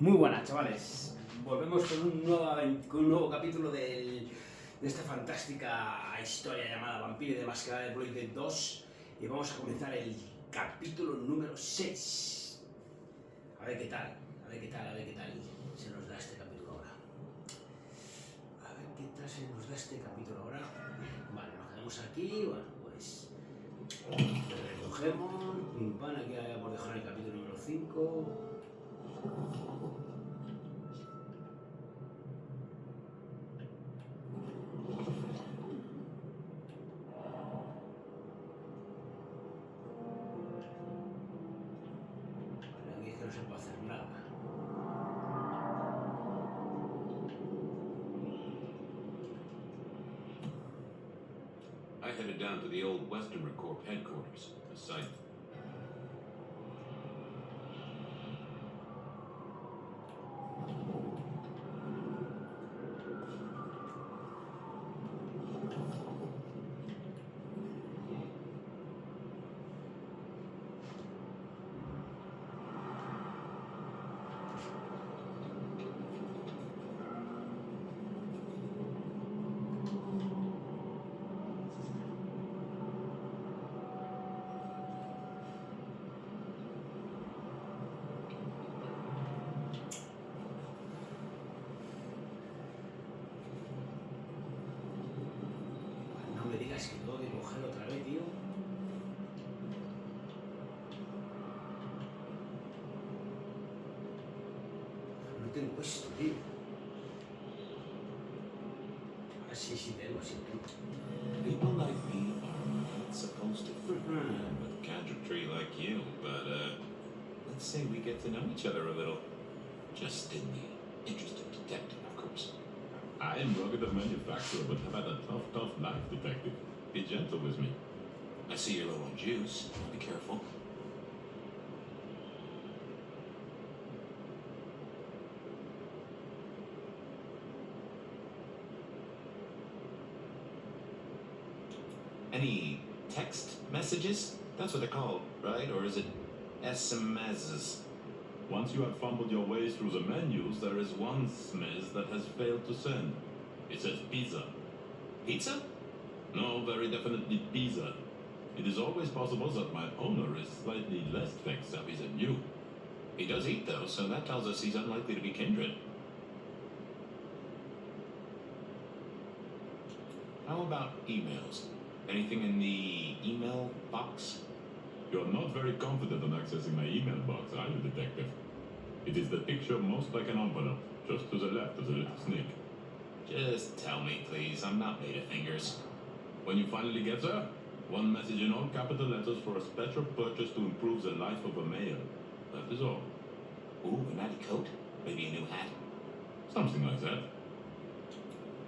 Muy buenas, chavales. Volvemos con un nuevo capítulo de esta fantástica historia llamada Vampire de Masquerade Bloodlines 2 y vamos a comenzar el capítulo número 6. A ver qué tal se nos da este capítulo ahora. A ver qué tal se nos da este capítulo ahora. Vale, nos quedamos aquí, bueno, pues recogemos, pim pam, aquí por dejar el capítulo número 5. Aquí es que no se puede hacer nada. I headed down to the old Western Corps headquarters, the site. No me digas que tengo que coger otra vez, tío. No tengo esto, tío. Ah, sí tengo. People like me are not supposed to freak around with a gadgetry like you, but, let's say we get to know each other a little. Just in the interest of detective, of course. I am rugged of manufacturer, but have had a tough life, detective. Be gentle with me. I see you're low on juice. Be careful. Any text messages? That's what they're called, right? Or is it SMSs? Once you have fumbled your way through the menus, there is one smiz that has failed to send. It says pizza. Pizza? No, very definitely pizza. It is always possible that my owner is slightly less tech-savvy than you. He does eat, though, so that tells us he's unlikely to be kindred. How about emails? Anything in the email box? You're not very confident on accessing my email box, are you, detective? It is the picture most like an envelope, just to the left of the little snake. Just tell me, please. I'm not made of fingers. When you finally get there, one message in all capital letters for a special purchase to improve the life of a male. That is all. Ooh, a natty coat? Maybe a new hat? Something like that.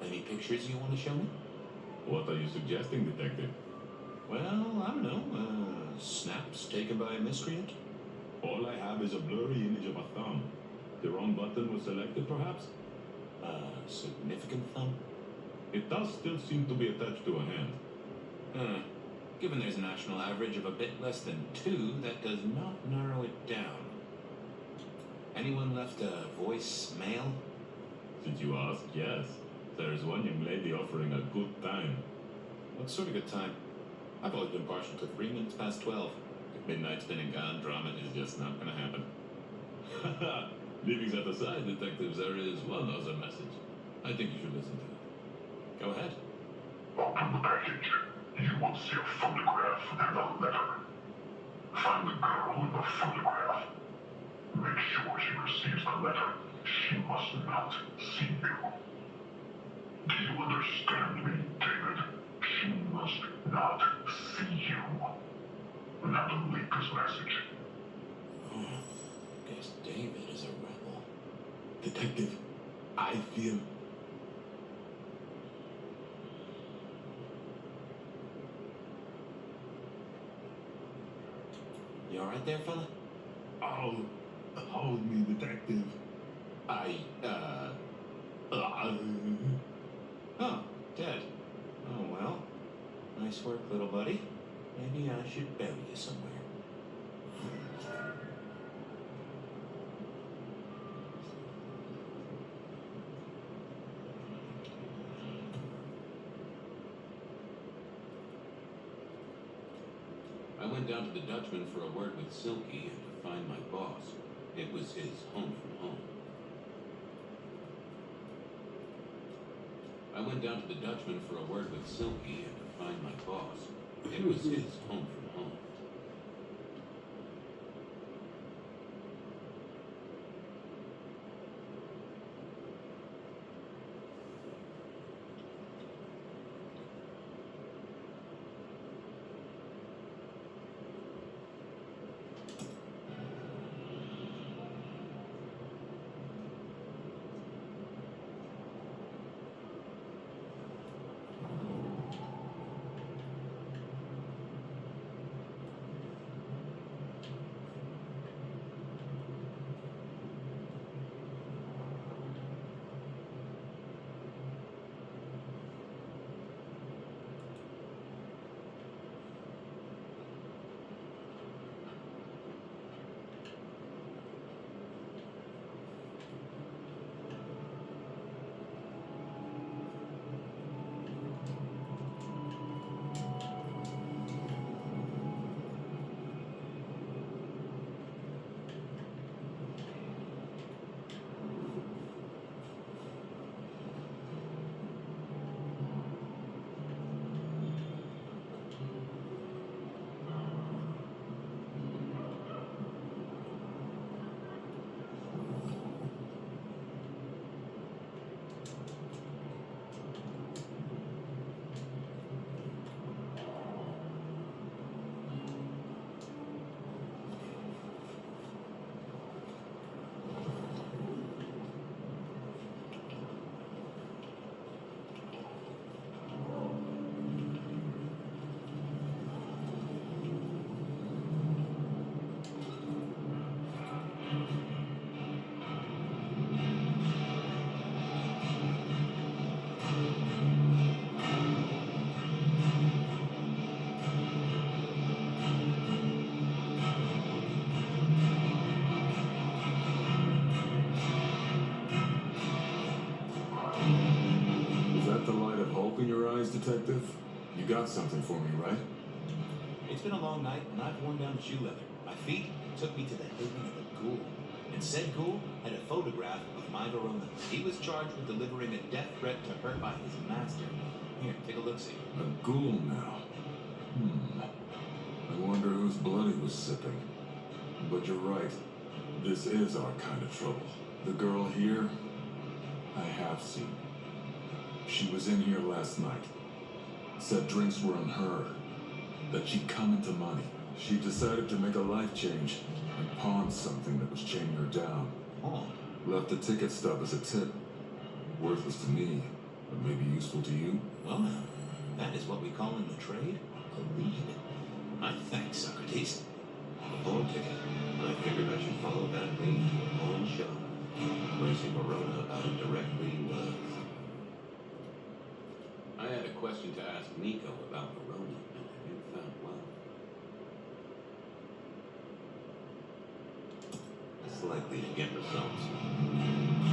Any pictures you want to show me? What are you suggesting, detective? Well, I don't know. Snaps taken by a miscreant? All I have is a blurry image of a thumb. The wrong button was selected, perhaps? Significant thumb? It does still seem to be attached to a hand. Given there's a national average of a bit less than 2, that does not narrow it down. Anyone left a voicemail? Since you ask, yes. There is one young lady offering a good time. What sort of good time? I've always been partial to 3 minutes past 12. If midnight's been and gone, drama is just not gonna happen. Leaving that aside, detectives, there is one other message. I think you should listen to it. Go ahead. Open the package. You will see a photograph and a letter. Find the girl in the photograph. Make sure she receives the letter. She must not see you. Do you understand me, David? She must not see you. Now delete this message. Guess David is a rebel. Detective, I feel... You alright there, fella? Oh, hold me, detective. Oh, dead. Oh, well. Nice work, little buddy. Maybe I should bury you somewhere. I went down to the Dutchman for a word with Silky and to find my boss. It was his home from home. I went down to the Dutchman for a word with Silky and to find my boss. It was his home from home. Is that the light of hope in your eyes, Detective? You got something for me, right? It's been a long night, and I've worn down the shoe leather. My feet took me to the haven of a ghoul. And said ghoul had a photograph of my Verona. He was charged with delivering a death threat to her by his master. Here, take a look-see. A ghoul now. I wonder whose blood he was sipping. But you're right. This is our kind of trouble. The girl here, I have seen. She was in here last night. Said drinks were unheard. That she'd come into money. She decided to make a life change and pawned something that was chaining her down. Oh, Left a ticket stub as a tip. Worthless to me, but maybe useful to you. well now, that is what we call in the trade a lead. I thank Socrates. A pawn ticket. I figured I should follow that lead to a pawn shop. Racing Verona about it directly was. I had a question to ask Nico about Verona, and I knew found well. It's likely to get results.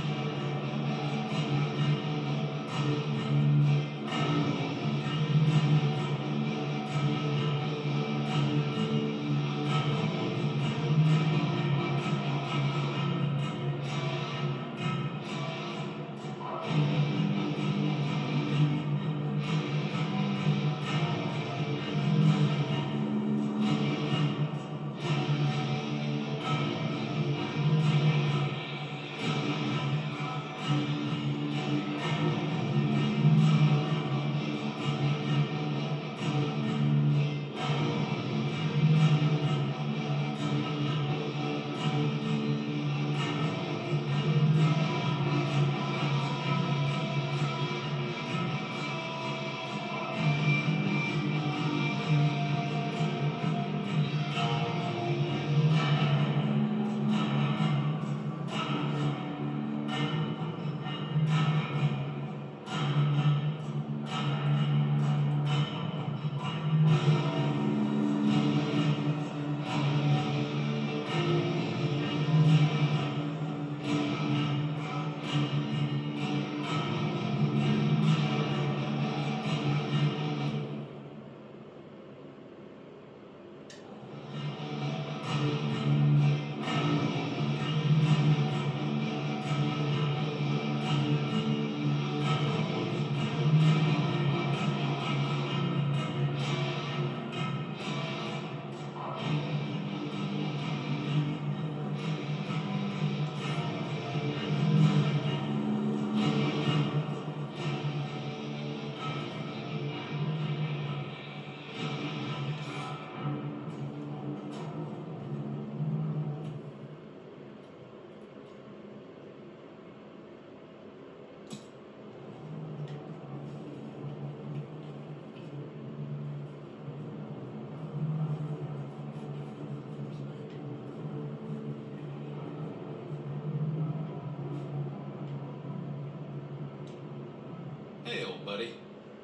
Hey, old buddy.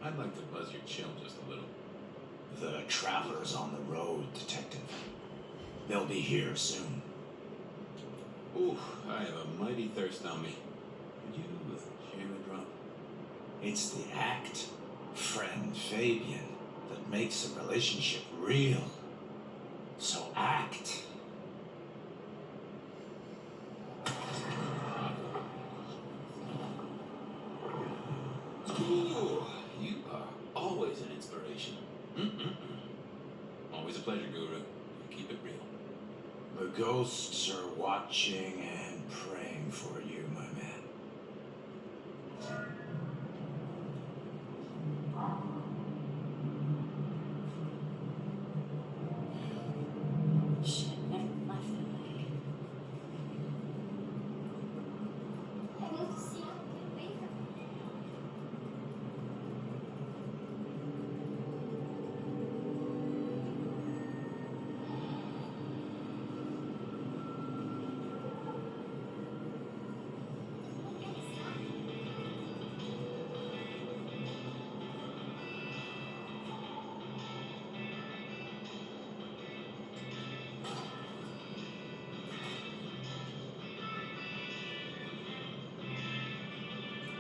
I'd like to buzz your chill just a little. The traveler's on the road, Detective. They'll be here soon. Ooh, I have a mighty thirst on me. Could you share a drop? It's the act, friend Fabian, that makes a relationship real. So act. Ooh, you are always an inspiration. Always a pleasure, Guru. Keep it real. The ghosts are watching and praying for you, my man. Should never left the way.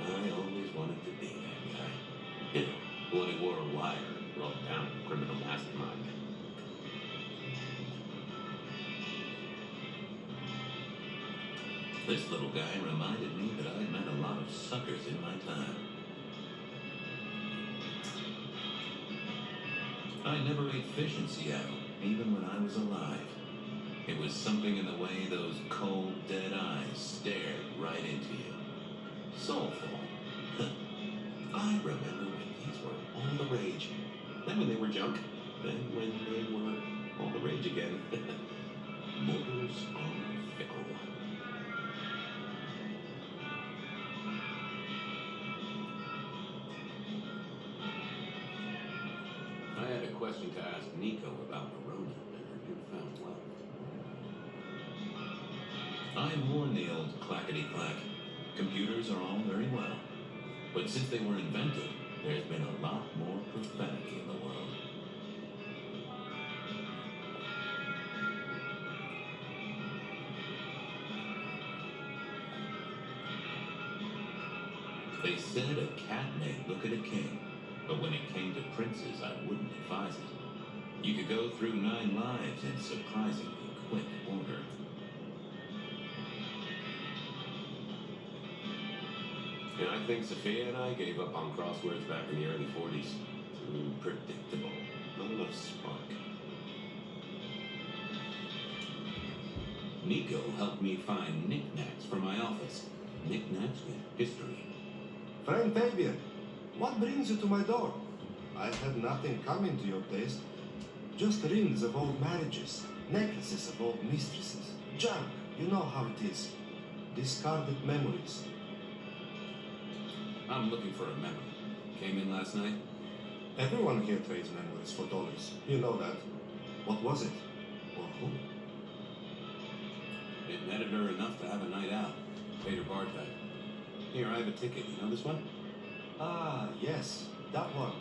I always wanted to be that guy. You know, the one who wore a wire and brought down a criminal mastermind. This little guy reminded me that I'd met a lot of suckers in my time. I never ate fish in Seattle, even when I was alive. It was something in the way those cold, dead eyes stared right into you. Soulful. I remember when these were all the rage. Then when they were junk. Then when they were all the rage again. Mortals are fickle. I had a question to ask Nico about Verona and her newfound wealth. I mourn the old clackety-clack. Computers are all very well. But since they were invented, there's been a lot more profanity in the world. They said a cat may look at a king, but when it came to princes, I wouldn't advise it. You could go through 9 lives in surprisingly quick order. And I think Sophia and I gave up on crosswords back in the early 40s. Too predictable. Not enough spark. Nico helped me find knickknacks for my office. Knickknacks with history. Friend Fabian, what brings you to my door? I had nothing coming to your taste. Just rings of old marriages, necklaces of old mistresses, junk, you know how it is. Discarded memories. I'm looking for a memory. Came in last night? Everyone here trades memories for dollars. You know that. What was it? Or who? It netted her enough to have a night out. Paid her bar tab. Here, I have a ticket. You know this one? Ah, yes, that one.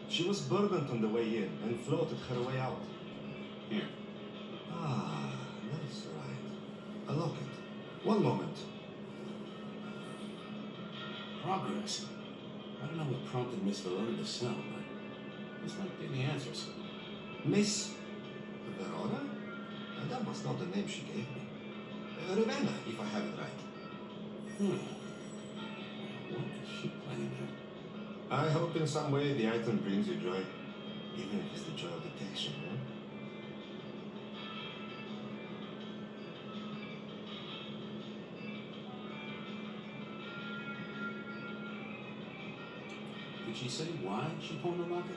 She was burdened on the way in and floated her way out. Here. Ah, that's right. A locket. One moment. Progress. I don't know what prompted Miss Verona to sell, but this might give me answers. Miss Verona? That was not the name she gave me. Ravenna, if I have it right. What is she playing at? I hope in some way the item brings you joy. Even if it's the joy of detection, huh? Did she say why she pawned the locket?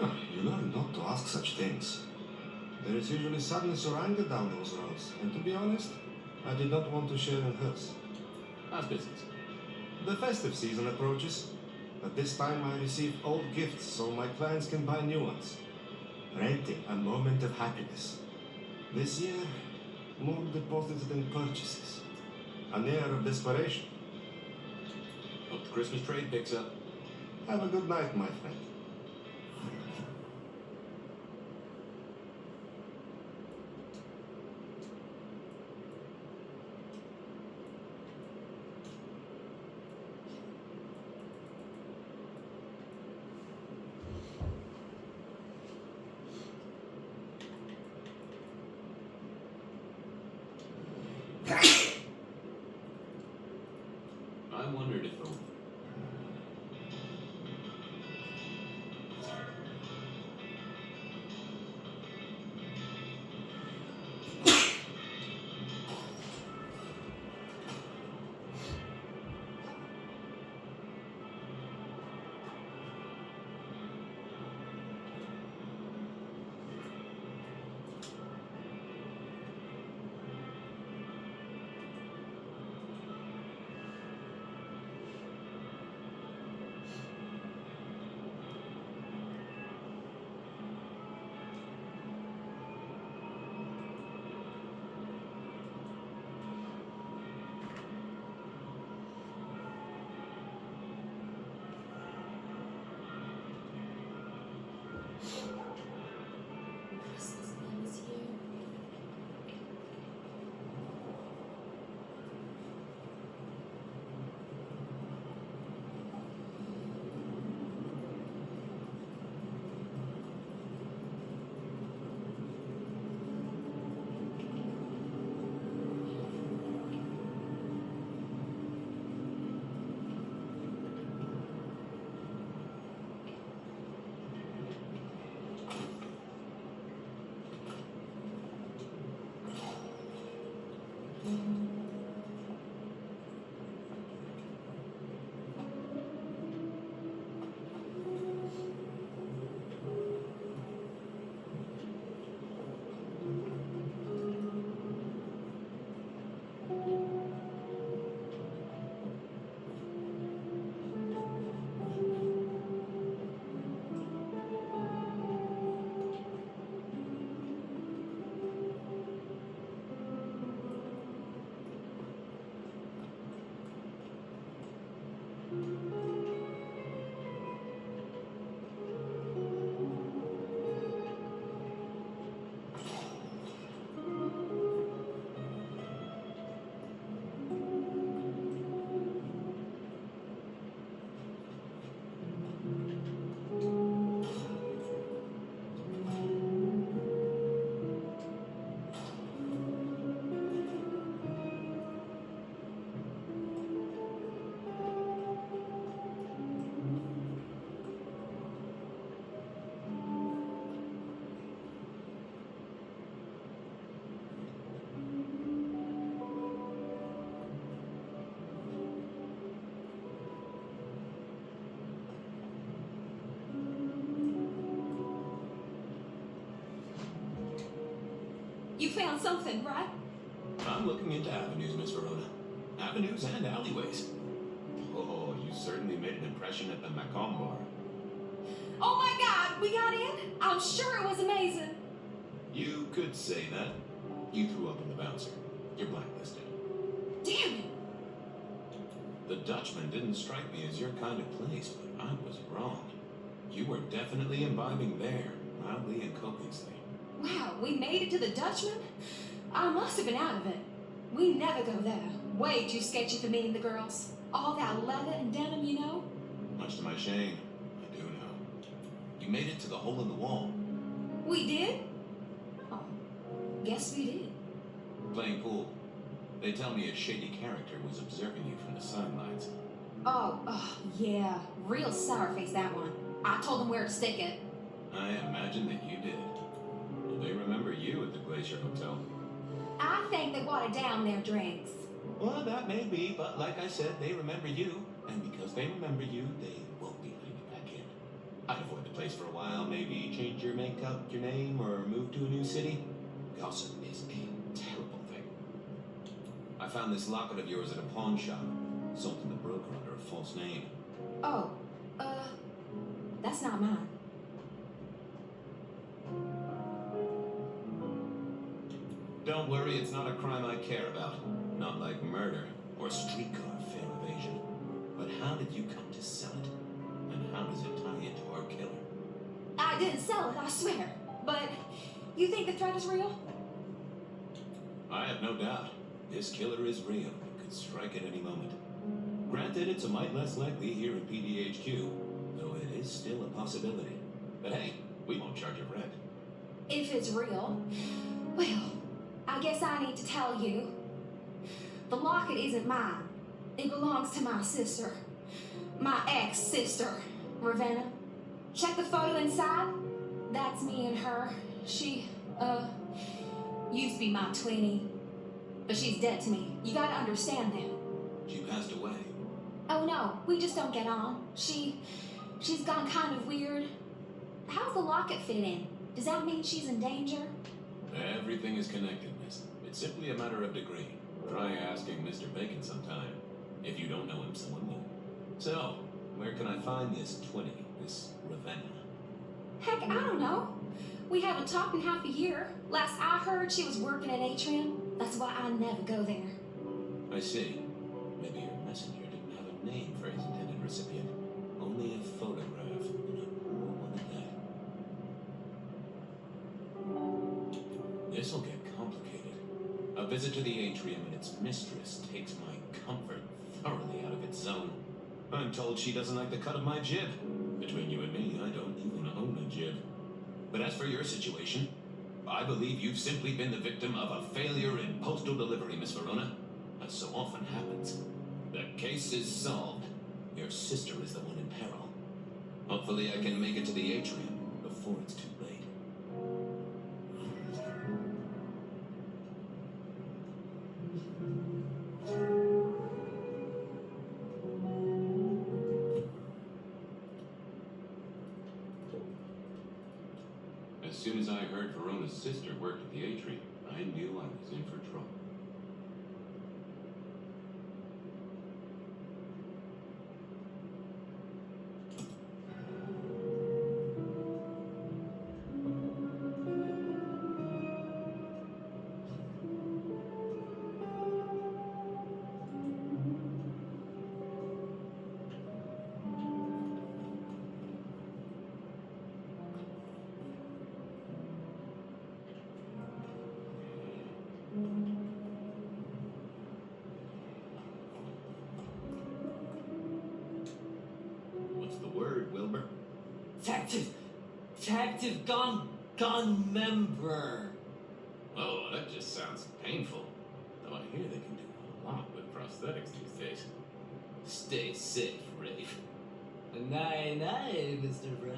Oh, you learn not to ask such things. There is usually sadness or anger down those roads, and to be honest, I did not want to share in hers. How's business? The festive season approaches, but this time I receive old gifts so my clients can buy new ones. Renting a moment of happiness. This year, more deposits than purchases. An air of desperation. Hope the Christmas trade picks up. Have a good night, my friend. I wondered if Christmas time is here. You found something, right? I'm looking into avenues, Miss Verona. Avenues and alleyways. Oh, you certainly made an impression at the Macomb bar. Oh my God, we got in? I'm sure it was amazing. You could say that. You threw up on the bouncer. You're blacklisted. Damn it. The Dutchman didn't strike me as your kind of place, but I was wrong. You were definitely imbibing there, loudly and copiously. Wow, we made it to the Dutchman? I must have been out of it. We never go there. Way too sketchy for me and the girls. All that leather and denim, you know? Much to my shame, I do know. You made it to the hole in the wall. We did? Oh, guess we did. Playing pool. They tell me a shady character was observing you from the sidelines. Oh, yeah. Real sour face, that one. I told him where to stick it. I imagine that you did. Well, they remember you at the Glacier Hotel. I think they watered down their drinks. Well, that may be, but like I said, they remember you. And because they remember you, they won't be letting you back in. I'd avoid the place for a while, maybe change your makeup, your name, or move to a new city. Gossip is a terrible thing. I found this locket of yours at a pawn shop. Sold to the broker under a false name. Oh, that's not mine. Don't worry, it's not a crime I care about. Not like murder or streetcar fare evasion. But how did you come to sell it? And how does it tie into our killer? I didn't sell it, I swear. But you think the threat is real? I have no doubt. This killer is real and could strike at any moment. Granted, it's a mite less likely here in PDHQ, though it is still a possibility. But hey, we won't charge you rent. If it's real, well, I guess I need to tell you. The locket isn't mine. It belongs to my sister. My ex-sister, Ravenna. Check the photo inside. That's me and her. She, used to be my twinnie. But she's dead to me. You gotta understand that. She passed away. Oh no, we just don't get on. She's gone kind of weird. How's the locket fit in? Does that mean she's in danger? Everything is connected, miss. It's simply a matter of degree. Try asking Mr. Bacon sometime. If you don't know him, someone will. So, where can I find this twinnie, this Ravenna? Heck, I don't know. We haven't talked in half a year. Last I heard, she was working at Atrium. That's why I never go there. I see. Maybe your messenger didn't have a name for his intended recipient. Only a photograph, and a poor one at that. This'll get complicated. A visit to the Atrium and its mistress takes my comfort thoroughly out of its zone. I'm told she doesn't like the cut of my jib. Between you and me, I don't even own a jib. But as for your situation, I believe you've simply been the victim of a failure in postal delivery, Miss Verona. As so often happens. The case is solved. Your sister is the one in peril. Hopefully I can make it to the Atrium before it's too late. As soon as I heard Verona's sister worked at the Atrium, I knew I was in for trouble. What's the word, Wilbur? Active gun member. Oh, that just sounds painful. Though I hear they can do a lot with prosthetics these days. Stay safe, Rafe. Night, Mr. Bride.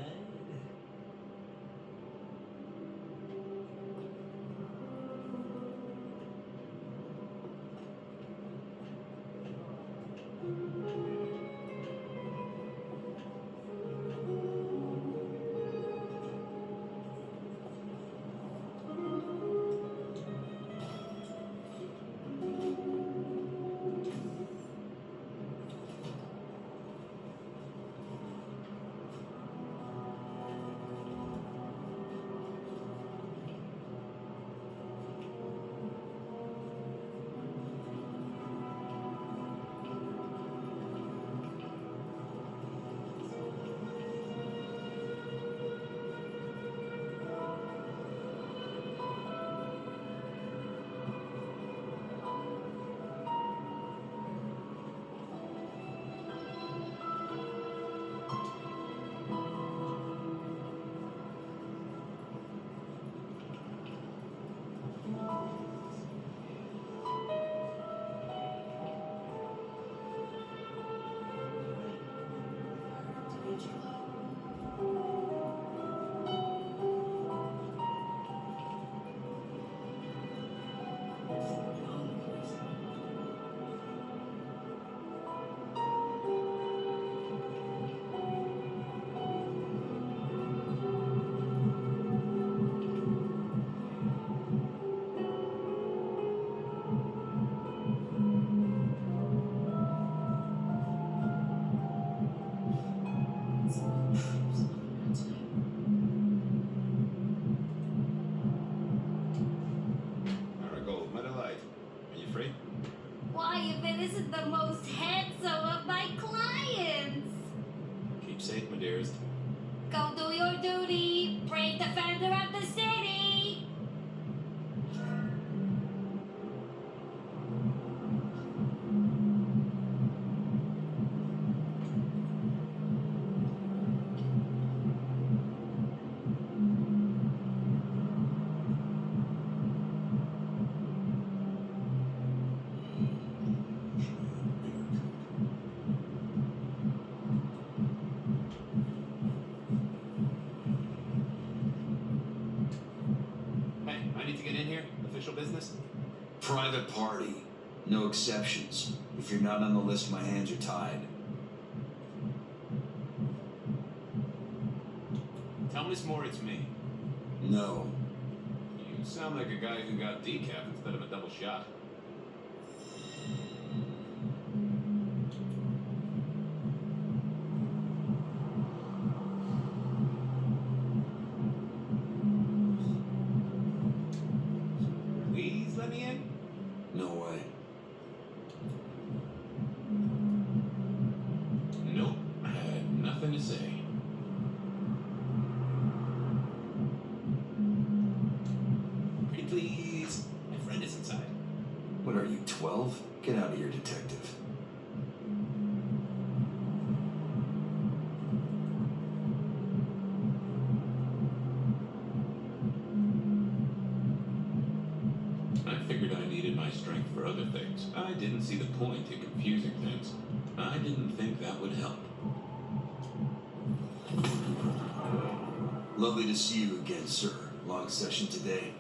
Raven isn't the most handsome of my clients. Keep safe, my dearest. Go do your duty, brave defender of the city. Hey, I need to get in here. Official business? Private party. No exceptions. If you're not on the list, my hands are tied. Tell Miss Moore it's me. No. You sound like a guy who got decaf instead of a double shot. Please let me in. No way. Nope, I had nothing to say. Pretty please. My friend is inside. What are you, 12? Get out of here, detective. I figured I needed my strength for other things. I didn't see the point in confusing things. I didn't think that would help. Lovely to see you again, sir. Long session today.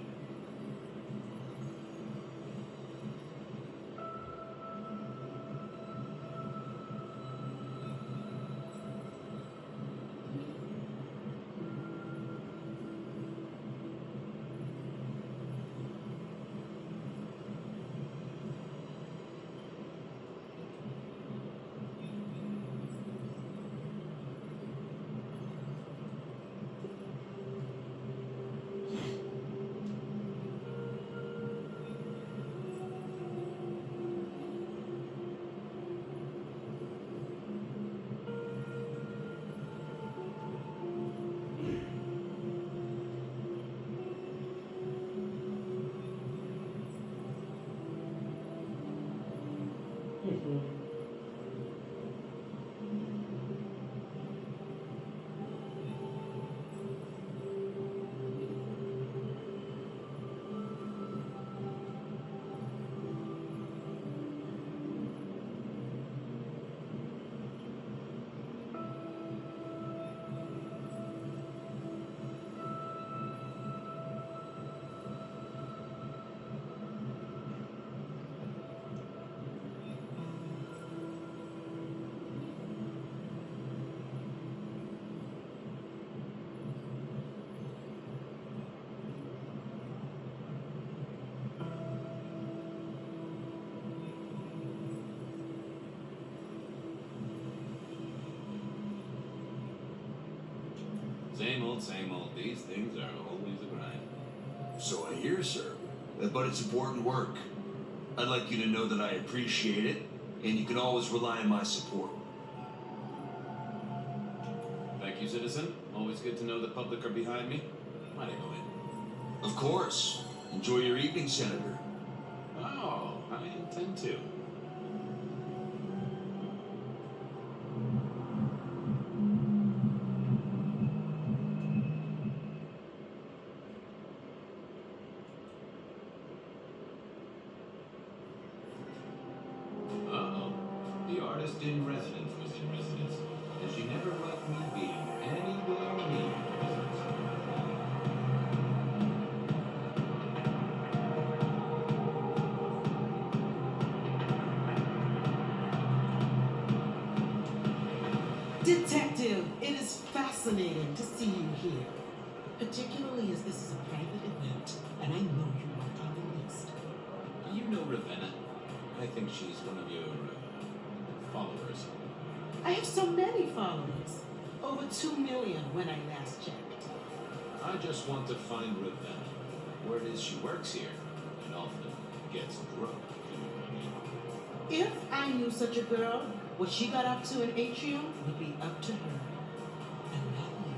Same old. These things are always a grind. So I hear, sir. But it's important work. I'd like you to know that I appreciate it, and you can always rely on my support. Thank you, citizen. Always good to know the public are behind me. Might I go in? Of course. Enjoy your evening, Senator. Oh, I intend to. Uh-oh. The artist in residence was in residence, and she never liked me being anywhere near residence. Detective, it is fascinating to see you here, particularly as this is a private event, and I know you are on the list. You know Ravenna. I think she's one of your followers. I have so many followers, over 2 million when I last checked. I just want to find Ravenna. Where it is she works here and often gets drunk. You know what I mean? If I knew such a girl, what she got up to in Atrium would be up to her. And not you.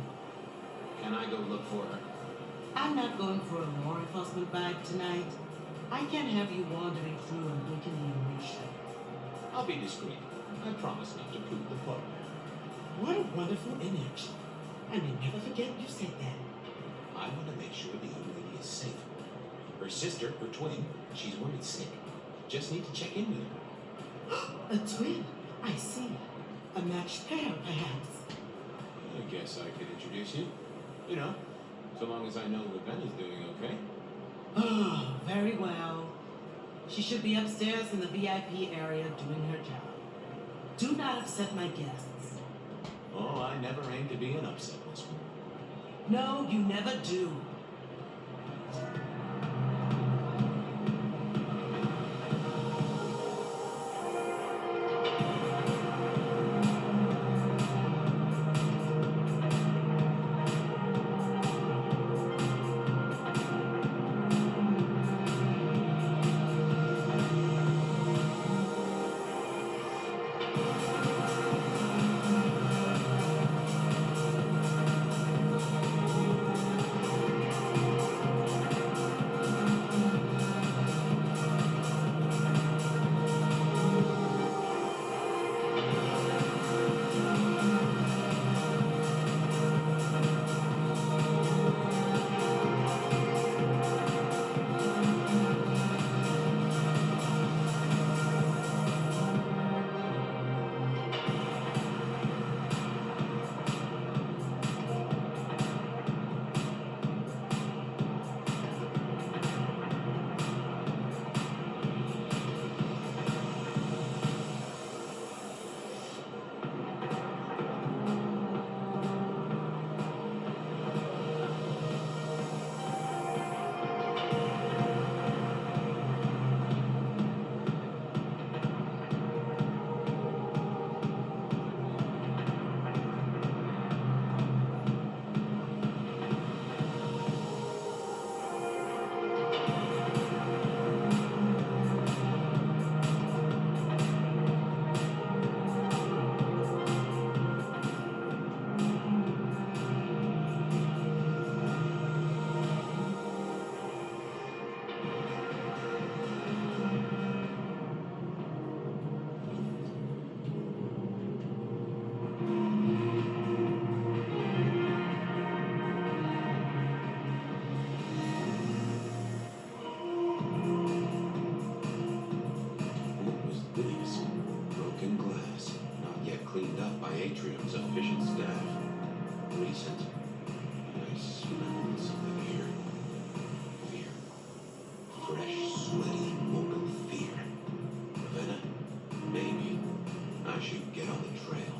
Can I go look for her? I'm not going for a law enforcement vibe tonight. I can't have you wandering through and breaking the immersion. I'll be discreet. I promise not to prove the part. What a wonderful image. I may never forget you said that. I want to make sure the young lady is safe. Her sister, her twin, she's worried sick. Just need to check in with her. A twin? I see. A matched pair, perhaps. I guess I could introduce you. You know, so long as I know Ravenna's doing okay. Oh, very well. She should be upstairs in the VIP area doing her job. Do not upset my guests. Oh, I never aim to be an upset, Miss Moore. No, you never do. What was this? Broken glass, not yet cleaned up by Atrium's efficient staff. Recent. I smell something here. Fear. Fresh, sweaty, mortal fear. Ravenna, maybe I should get on the trail.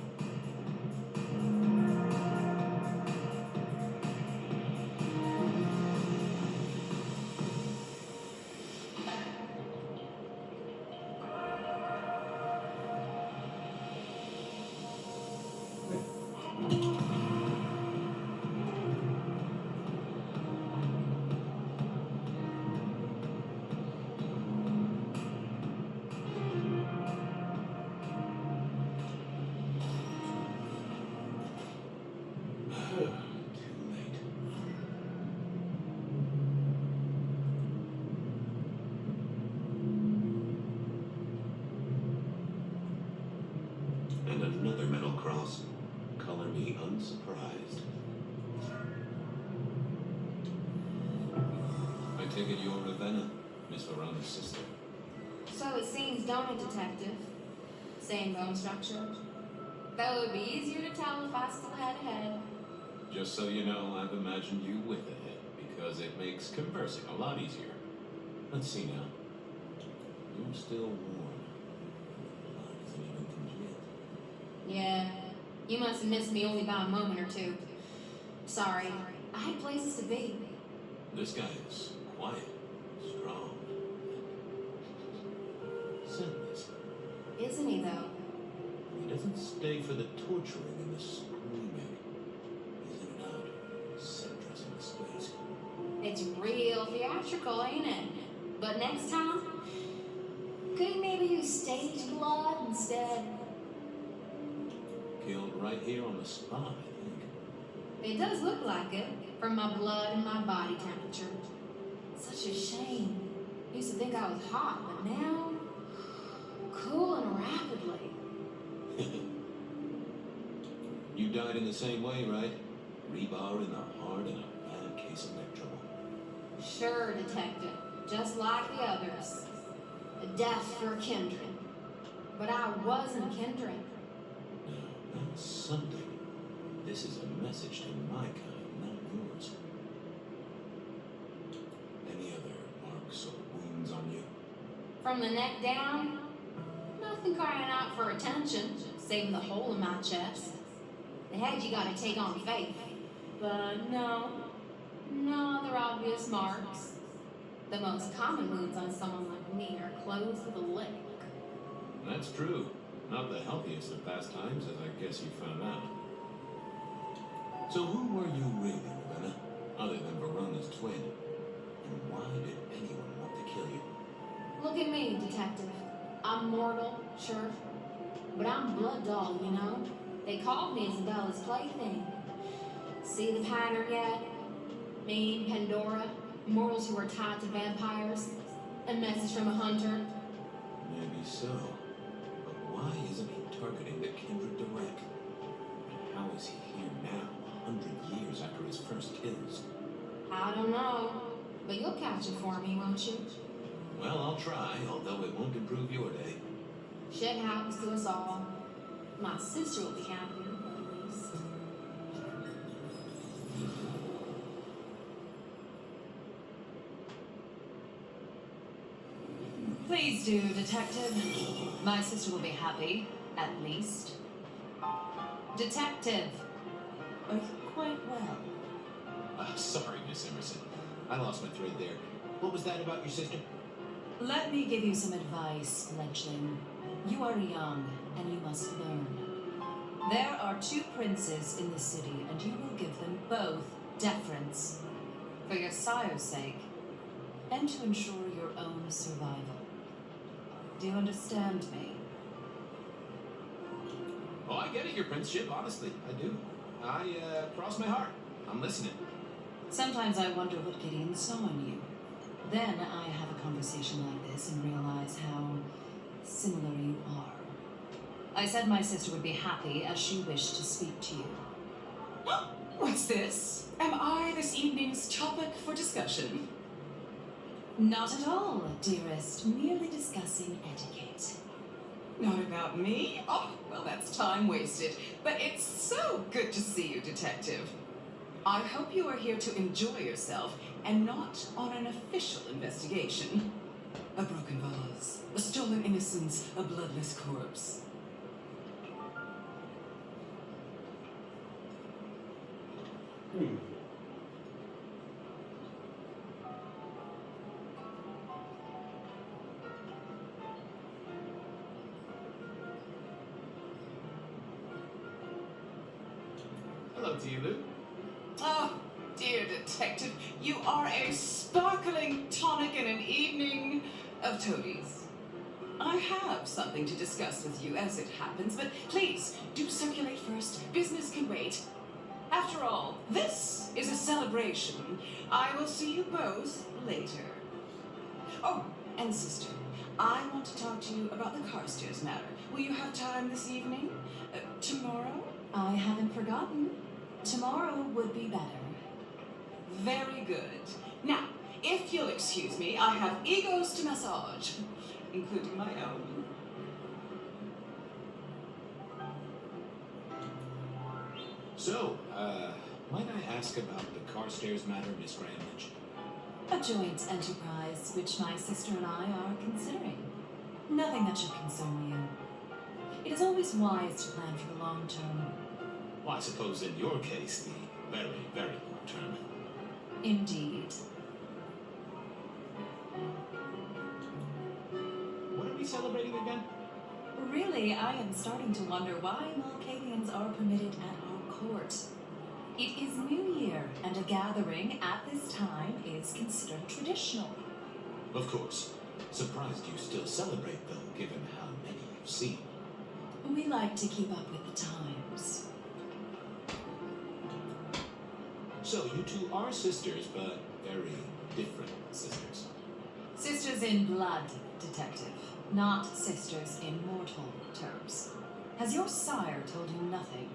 Too late. And another metal cross. Color me unsurprised. I take it you're Ravenna, Miss Verona's sister. So it seems, don't it, Detective? Same bone structure. Though it would be easier to tell if I still had a head. Just so you know, I've imagined you with a head, because it makes conversing a lot easier. Let's see now. You're still warm. Blood isn't even congealed. Yeah, you must have missed me only by a moment or two. Sorry, I had places to be. This guy is quiet, strong, senseless. Isn't he, though? He doesn't stay for the torturing and the screaming. He's in and out, set dressing the space. It's real theatrical, ain't it? But next time, Could he maybe use stage blood instead? Killed right here on the spot, I think. It does look like it, from my blood and my body temperature. Such a shame. Used to think I was hot, but now, cooling rapidly. You died in the same way, right? Rebar in the heart and a bad case of neck trouble. Sure, Detective. Just like the others. A death for a kindred. But I wasn't kindred. Now, that's something. This is a message to my kind, not yours. Any other marks or wounds on you? From the neck down, nothing crying out for attention, saving the hole in my chest. The head you gotta take on faith. But no other obvious marks. The most common wounds on someone like me are closed with a lick. That's true. Not the healthiest of pastimes, as I guess you found out. So who were you really, Ravenna? Other than Verona's twin? And why did anyone want to kill you? Look at me, Detective. I'm mortal, sure. But I'm blood doll, you know? They called me Isabella's plaything. See the pattern yet? Me, Pandora, mortals who are tied to vampires. A message from a hunter. Maybe so. But why isn't he targeting the kindred direct? And how is he here now, 100 years after his first kills? I don't know. But you'll catch it for me, won't you? Well, I'll try, although it won't improve your day. Shit happens to us all. My sister will be happier, at least. Please do, Detective. My sister will be happy, at least. Detective, are you quite well? Sorry, Miss Emerson. I lost my thread there. What was that about your sister? Let me give you some advice, fledgling. You are young, and you must learn. There are 2 princes in the city, and you will give them both deference. For your sire's sake, and to ensure your own survival. Do you understand me? Oh, I get it, your princeship, honestly. I do. Cross my heart. I'm listening. Sometimes I wonder what Gideon saw in you. Then I have a conversation like this and realize how similar you are. I said my sister would be happy as she wished to speak to you. What's this? Am I this evening's topic for discussion? Not at all, dearest. Merely discussing etiquette. Not about me? Oh, well, that's time wasted. But it's so good to see you, Detective. I hope you are here to enjoy yourself and not on an official investigation. A broken vase, a stolen innocence, a bloodless corpse. Hello to you, Lou. Oh, dear Detective, you are a sparkling tonic in an evening of toadies. I have something to discuss with you as it happens, but please, do circulate first. Business can wait. After all, this is a celebration. I will see you both later. Oh, and sister, I want to talk to you about the Carstairs matter. Will you have time this evening? Tomorrow? I haven't forgotten. Tomorrow would be better. Very good. Now, if you'll excuse me, I have egos to massage, including my own. So, might I ask about the Carstairs matter Miss Graham mentioned? A joint enterprise which my sister and I are considering. Nothing that should concern you. It is always wise to plan for the long term. Well, I suppose in your case, the very, very long term. Indeed. What are we celebrating again? Really, I am starting to wonder why Malkavians are permitted at our court. It is New Year, and a gathering at this time is considered traditional. Of course. Surprised you still celebrate, though, given how many you've seen. We like to keep up with the times. So you two are sisters, but very different sisters. Sisters in blood, detective. Not sisters in mortal terms. Has your sire told you nothing?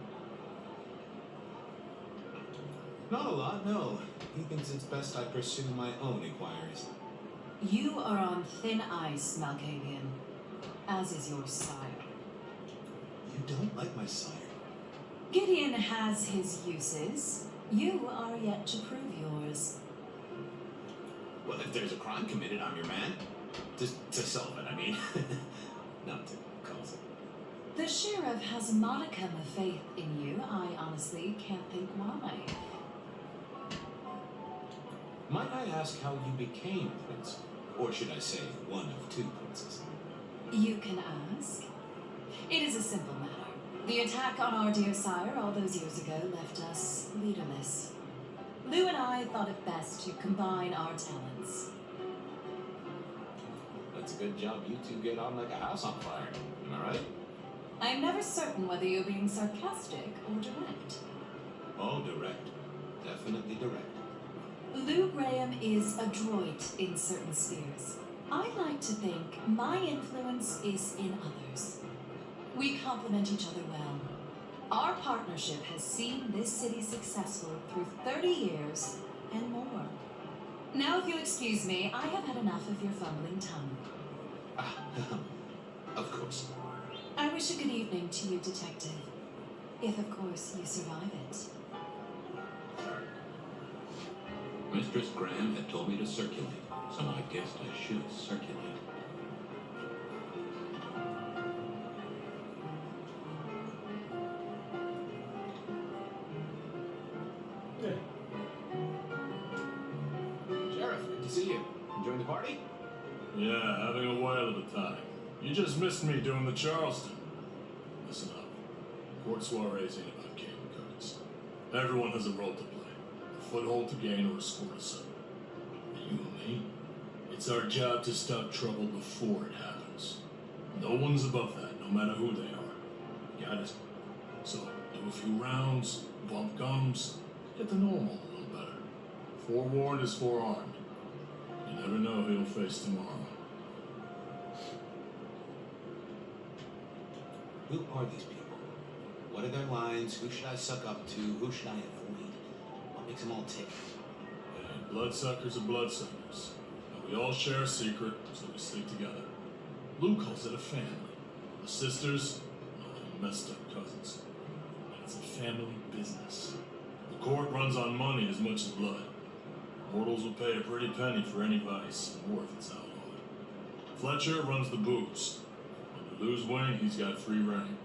Not a lot, no. He thinks it's best I pursue my own inquiries. You are on thin ice, Malkavian. As is your sire. You don't like my sire? Gideon has his uses. You are yet to prove yours. Well, if there's a crime committed, I'm your man. To solve it, I mean. Not to cause it. The sheriff has a modicum of faith in you. I honestly can't think why. Might I ask how you became prince? Or should I say, one of two princes? You can ask. It is a simple matter. The attack on our dear sire all those years ago left us leaderless. Lou and I thought it best to combine our talents. That's a good job you two get on like a house on fire. Am I right? I'm never certain whether you're being sarcastic or direct. Oh, direct. Definitely direct. Lou Graham is adroit in certain spheres. I like to think my influence is in others. We complement each other well. Our partnership has seen this city successful through 30 years and more. Now, if you'll excuse me, I have had enough of your fumbling tongue. Of course. I wish a good evening to you, Detective. If, of course, you survive it. Mistress Graham had told me to circulate, so I guessed I should circulate. Sheriff, good to see you. Enjoying the party? Yeah, having a whale of a time. You just missed me doing the Charleston. Listen up. Court soirees ain't about game cookies. Everyone has a role to play. A foothold to gain or a score to settle. And you and me, it's our job to stop trouble before it happens. No one's above that, no matter who they are. Got it? So, do a few rounds, bump gums, get to know 'em all a little better. Forewarned is forearmed. You never know who you'll face tomorrow. Who are these people? What are their lines? Who should I suck up to? Who should I avoid? What makes them all tick? Hey, bloodsuckers are bloodsuckers. And we all share a secret, so we stick together. Lou calls it a family. The sisters, well, they're messed up cousins. And it's a family business. The court runs on money as much as blood. Mortals will pay a pretty penny for any vice, or if it's outlawed. Fletcher runs the booze. Under Lou's wing, he's got free reign.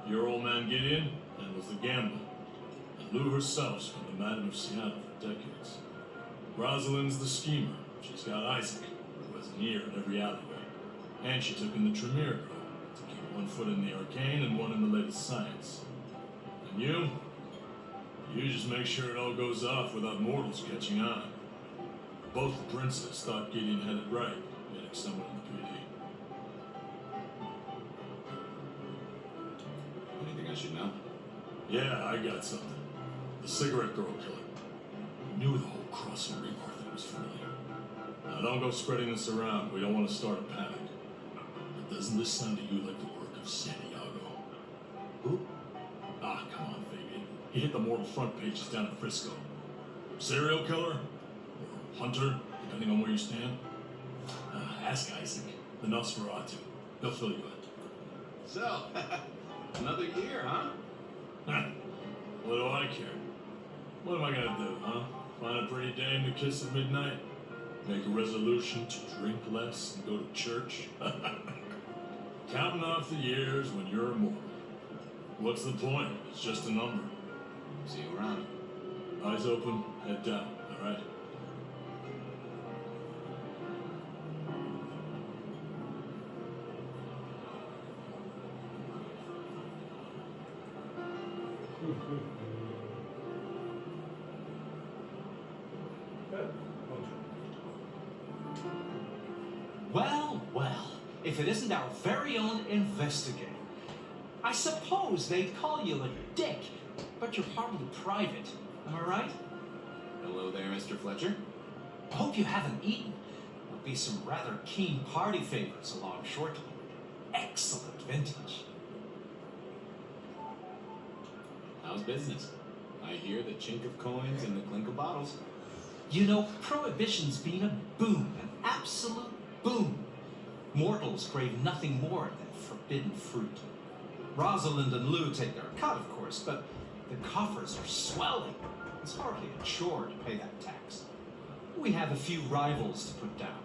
Your old man Gideon handles the gambling. And Lou herself's been the Madam of Seattle for decades. Rosalind's the schemer. She's got Isaac, who has an ear in every alleyway. And she took in the Tremere girl to keep one foot in the arcane and one in the latest science. And you just make sure it all goes off without mortals catching on. Both the princes thought Gideon had it right, getting someone in the PD. Anything I should know? Yeah, I got something. The cigarette girl killer. Knew the whole Cross and Rebar thing was familiar. Now don't go spreading this around. We don't want to start a panic. But doesn't this sound to you like the work of Santiago? Who? Ah, come on, Fabian. He hit the mortal front pages down in Frisco. Serial killer? Or hunter, depending on where you stand? Ask Isaac, the Nosferatu. He'll fill you in. So, another year, huh? What do I care? What am I gonna do, huh? Find a pretty dame to kiss at midnight? Make a resolution to drink less and go to church? Counting off the years when you're immortal. What's the point? It's just a number. See you around. Eyes open, head down, alright? Well, Oh, well, if it isn't our very own investigator. I suppose they'd call you a dick, but you're hardly private. Am I right? Hello there, Mr. Fletcher. Hope you haven't eaten. There'll be some rather keen party favors along shortly. Excellent vintage. How's business? I hear the chink of coins and the clink of bottles. You know, Prohibition's been a boom, an absolute boom. Mortals crave nothing more than forbidden fruit. Rosalind and Lou take their cut, of course, but the coffers are swelling. It's hardly a chore to pay that tax. We have a few rivals to put down.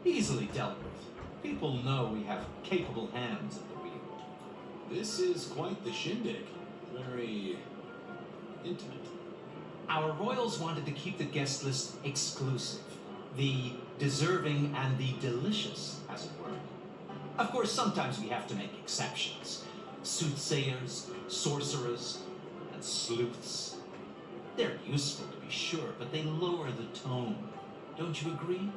Easily dealt with. People know we have capable hands at the wheel. This is quite the shindig. Very intimate. Our royals wanted to keep the guest list exclusive. The deserving and the delicious, as it were. Of course, sometimes we have to make exceptions. Soothsayers, sorcerers, and sleuths. They're useful, to be sure, but they lower the tone. Don't you agree?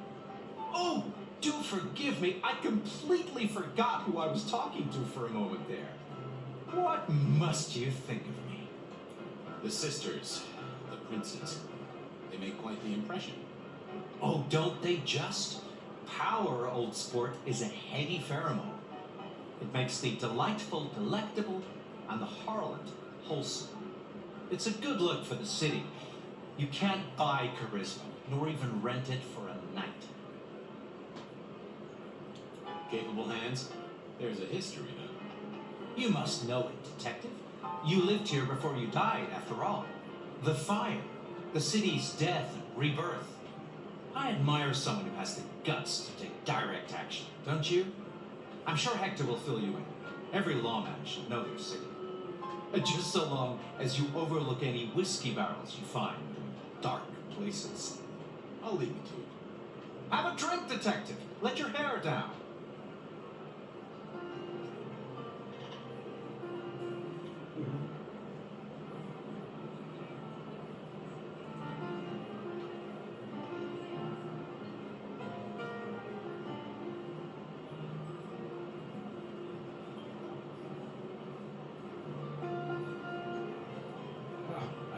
Oh, do forgive me. I completely forgot who I was talking to for a moment there. What must you think of me? The sisters, the princes, they make quite the impression. Oh, don't they just? Power, old sport, is a heady pheromone. It makes the delightful delectable and the harlot wholesome. It's a good look for the city. You can't buy charisma, nor even rent it for a night. Capable hands? There's a history, then. You must know it, detective. You lived here before you died, after all. The fire, the city's death and rebirth. I admire someone who has the guts to take direct action, don't you? I'm sure Hector will fill you in. Every lawman should know their city. Just so long as you overlook any whiskey barrels you find in dark places. I'll leave you to it. Have a drink, detective. Let your hair down.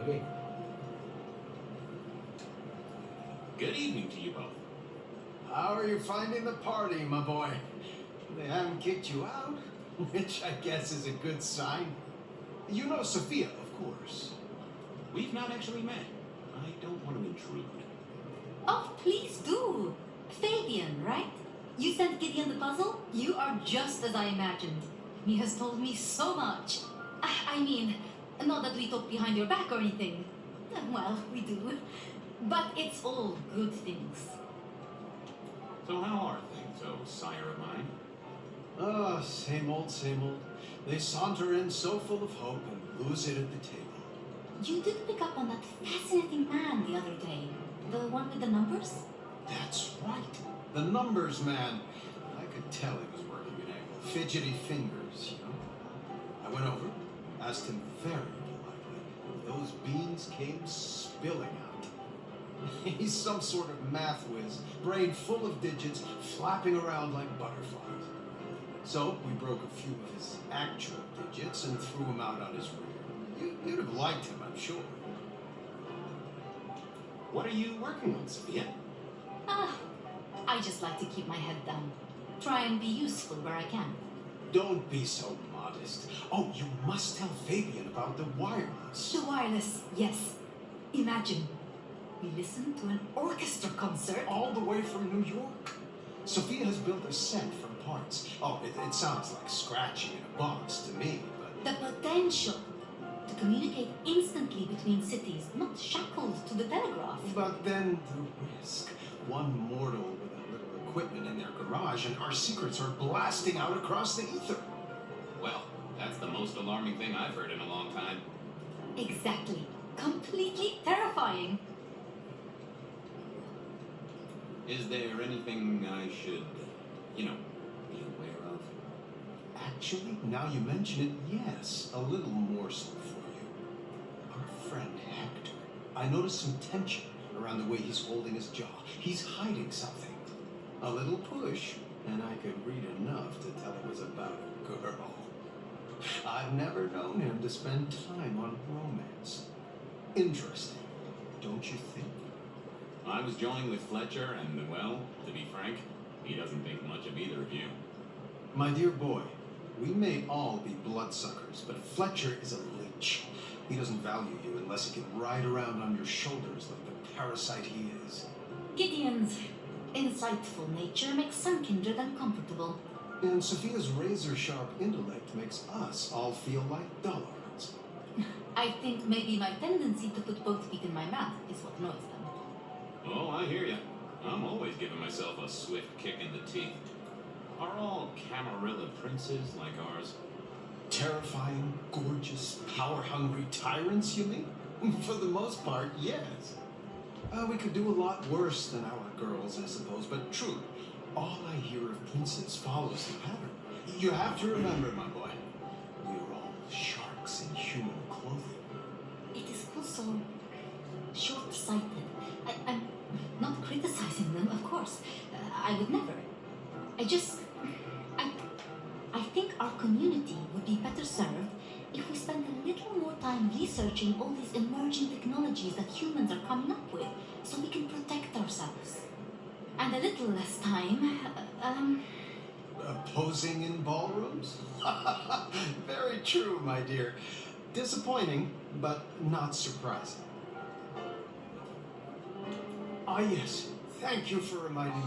Again. Good evening to you both. How are you finding the party, my boy? They haven't kicked you out, which I guess is a good sign. You know Sophia, of course. We've not actually met. I don't want to intrude. Oh, please do. Fabian, right? You sent Gideon the puzzle? You are just as I imagined. He has told me so much. I mean, not that we talk behind your back or anything. Well, we do. But it's all good things. So how are things, oh sire of mine? Oh, same old, same old. They saunter in so full of hope and lose it at the table. You did pick up on that fascinating man the other day. The one with the numbers? That's right. The numbers man. I could tell he was working an angle. Fidgety fingers, you know. I went over, asked him very politely. Those beans came spilling out. He's some sort of math whiz, brain full of digits, flapping around like butterflies. So we broke a few of his actual digits and threw him out on his rear. You'd have liked him, I'm sure. What are you working on, Sophia? I just like to keep my head down. Try and be useful where I can. Don't be so modest. Oh, you must tell Fabian about the wireless. The wireless, yes. Imagine, we listened to an orchestra concert. All the way from New York. Sophia has built a set from parts. Oh, it sounds like scratching in a box to me, but... The potential to communicate instantly between cities, not shackled to the telegraph. But then the risk. One mortal with a little equipment in their garage and our secrets are blasting out across the ether. Well, that's the most alarming thing I've heard in a long time. Exactly. Completely terrifying. Is there anything I should, be aware of? Actually, now you mention it, yes, a little morsel for you. Our friend Hector. I noticed some tension around the way he's holding his jaw. He's hiding something. A little push and I could read enough to tell it was about a girl. I've never known him to spend time on romance. Interesting, don't you think? I was joined with Fletcher, and, well, to be frank, he doesn't think much of either of you. My dear boy, we may all be bloodsuckers, but Fletcher is a leech. He doesn't value you unless he can ride around on your shoulders like the parasite he is. Gideon's insightful nature makes some kindred uncomfortable. And Sophia's razor-sharp intellect makes us all feel like dullards. I think maybe my tendency to put both feet in my mouth is what annoys them. Oh, I hear ya. I'm always giving myself a swift kick in the teeth. Are all Camarilla princes like ours? Terrifying, gorgeous, power-hungry tyrants, you mean? For the most part, yes. We could do a lot worse than our girls, I suppose, but truly, all I hear of princes follows the pattern. You have to remember, my boy, we're all sharks in human clothing. It is also short-sighted. I'm not criticizing them, of course. I would never. I think our community would be better served if we spent a little more time researching all these emerging technologies that humans are coming up with so we can protect ourselves. And a little less time, Posing in ballrooms? Very true, my dear. Disappointing, but not surprising. Ah, yes. Thank you for reminding me.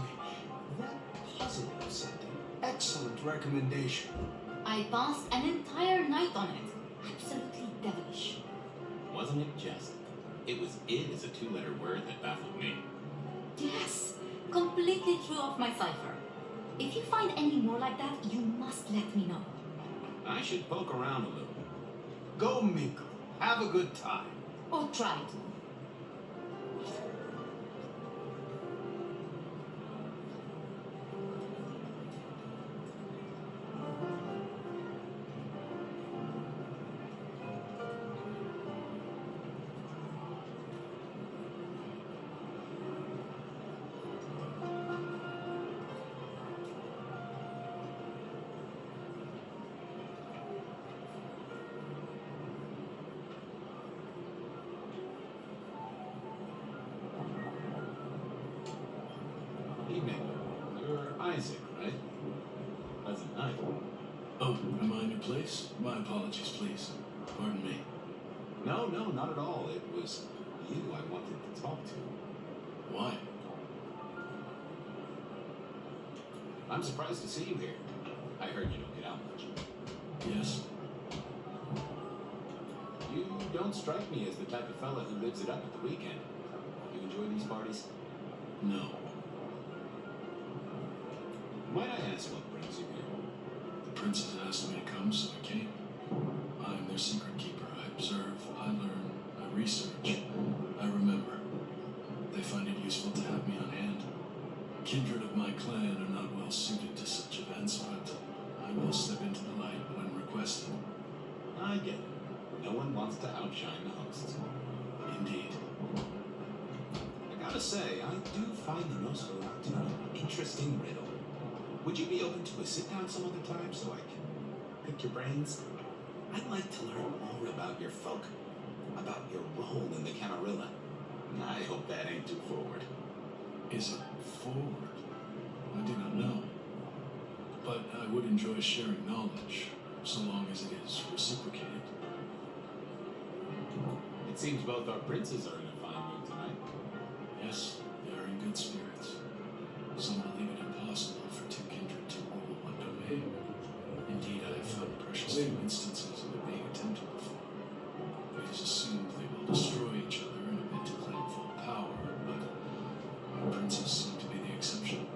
That puzzle you sent in. Excellent recommendation. I passed an entire night on it. Absolutely devilish. Wasn't it just? It was "id" as a two-letter word that baffled me. Yes, completely threw off my cipher. If you find any more like that, you must let me know. I should poke around a little. Go mingle. Have a good time. Or try to. Evening. You're Isaac, right? Pleasant night. Oh, am I in your place? My apologies, please. Pardon me. No, not at all. It was you I wanted to talk to. Why? I'm surprised to see you here. I heard you don't get out much. Yes? You don't strike me as the type of fella who lives it up at the weekend. You enjoy these parties? No. Might I ask what brings you here? The princess asked me to come, so I came. I'm their secret keeper. I observe, I learn, I research, I remember. They find it useful to have me on hand. Kindred of my clan are not well suited to such events, but I will step into the light when requested. I get it. No one wants to outshine the hosts. Indeed. I gotta say, I do find the Nosferatu an interesting riddle. Would you be open to a sit-down some other time so I can pick your brains? I'd like to learn more about your folk, about your role in the Camarilla. I hope that ain't too forward. Is it forward? I do not know. But I would enjoy sharing knowledge, so long as it is reciprocated. It seems both our princes are in a fine mood tonight. Yes, they are in good spirits. Some believe it impossible for two kindred to rule one domain. Indeed, I have found precious few instances of it being attempted before. It is assumed they will destroy each other in a bid to claim full power, but our princes seem to be the exception.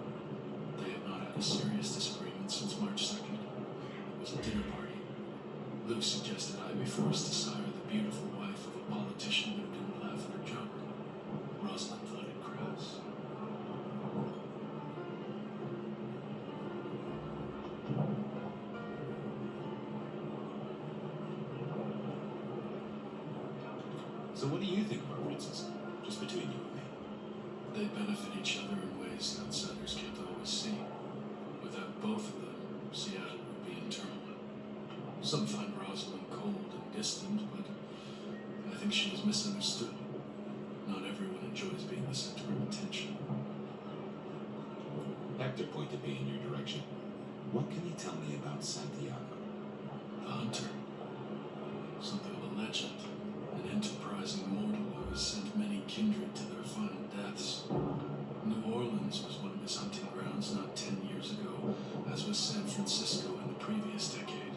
They have not had a serious disagreement since March 2nd. It was a dinner party. Luke suggested I be forced to sire the beautiful wife of a politician who didn't laugh at her joke. Rosalind thought it crass. So what do you think of our princes? Just between you and me. They benefit each other in ways outsiders can't always see. Without was misunderstood. Not everyone enjoys being the center of attention. Hector pointed me in your direction. What can you tell me about Santiago? The hunter. Something of a legend. An enterprising mortal who has sent many kindred to their final deaths. New Orleans was one of his hunting grounds not 10 years ago, as was San Francisco in the previous decade.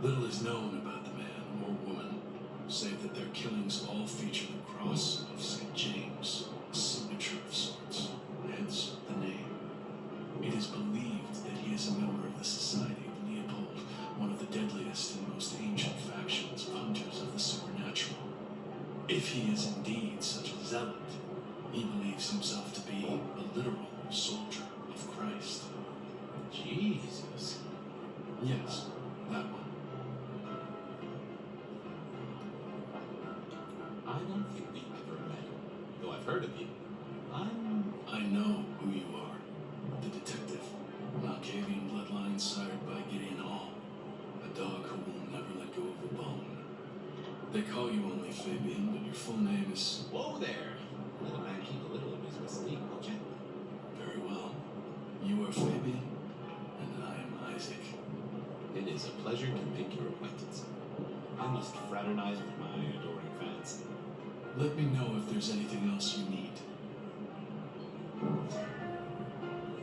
Little is known about the man or woman, save that their killings all feature the cross of St. James, a signature of sorts, hence the name. It is believed that he is a member of the Society of Leopold, one of the deadliest and most ancient factions of hunters of the supernatural. If he is indeed such a zealot, he believes himself to be a literal soldier of Christ. Jesus. Yes, that one. I don't think we've ever met, though I've heard of you. I know who you are. The detective. Malkavian bloodlines sired by Gideon Hall. A dog who will never let go of a bone. They call you only Fabian, but your full name is... Whoa there! Let a man keep a little of his mystique, won't you? Very well. You are Fabian, and I am Isaac. It is a pleasure to make your acquaintance. I must fraternize with my adoring fans. Let me know if there's anything else you need.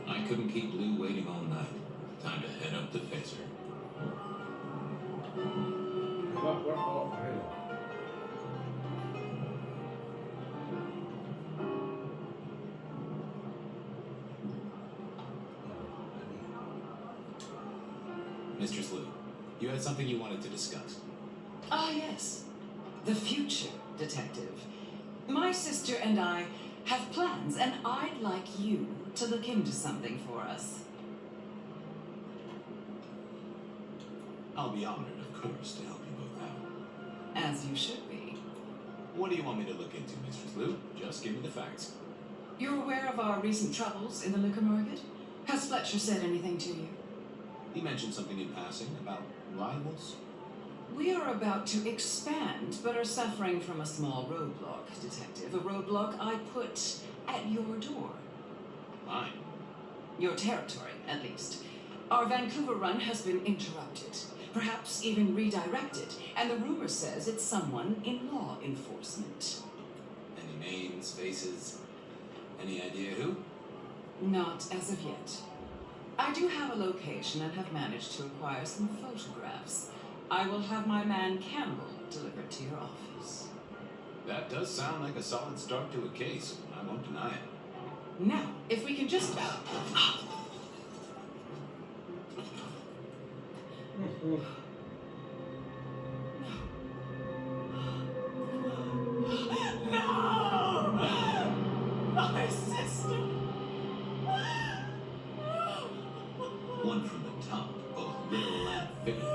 I couldn't keep Lou waiting all night. Time to head up to Phaser. Mistress Lou, you had something you wanted to discuss. Ah, yes. The future, detective. My sister and I have plans, and I'd like you to look into something for us. I'll be honored, of course, to help you both out. As you should be. What do you want me to look into, Mistress Lou? Just give me the facts. You're aware of our recent troubles in the liquor market? Has Fletcher said anything to you? He mentioned something in passing about rivals. We are about to expand, but are suffering from a small roadblock, detective. A roadblock I put at your door. Mine? Your territory, at least. Our Vancouver run has been interrupted, perhaps even redirected, and the rumor says it's someone in law enforcement. Any names, faces, any idea who? Not as of yet. I do have a location and have managed to acquire some photographs. I will have my man Campbell deliver it to your office. That does sound like a solid start to a case. I won't deny it. Now, if we can just... No! My sister! One from the top, both literal and figurative.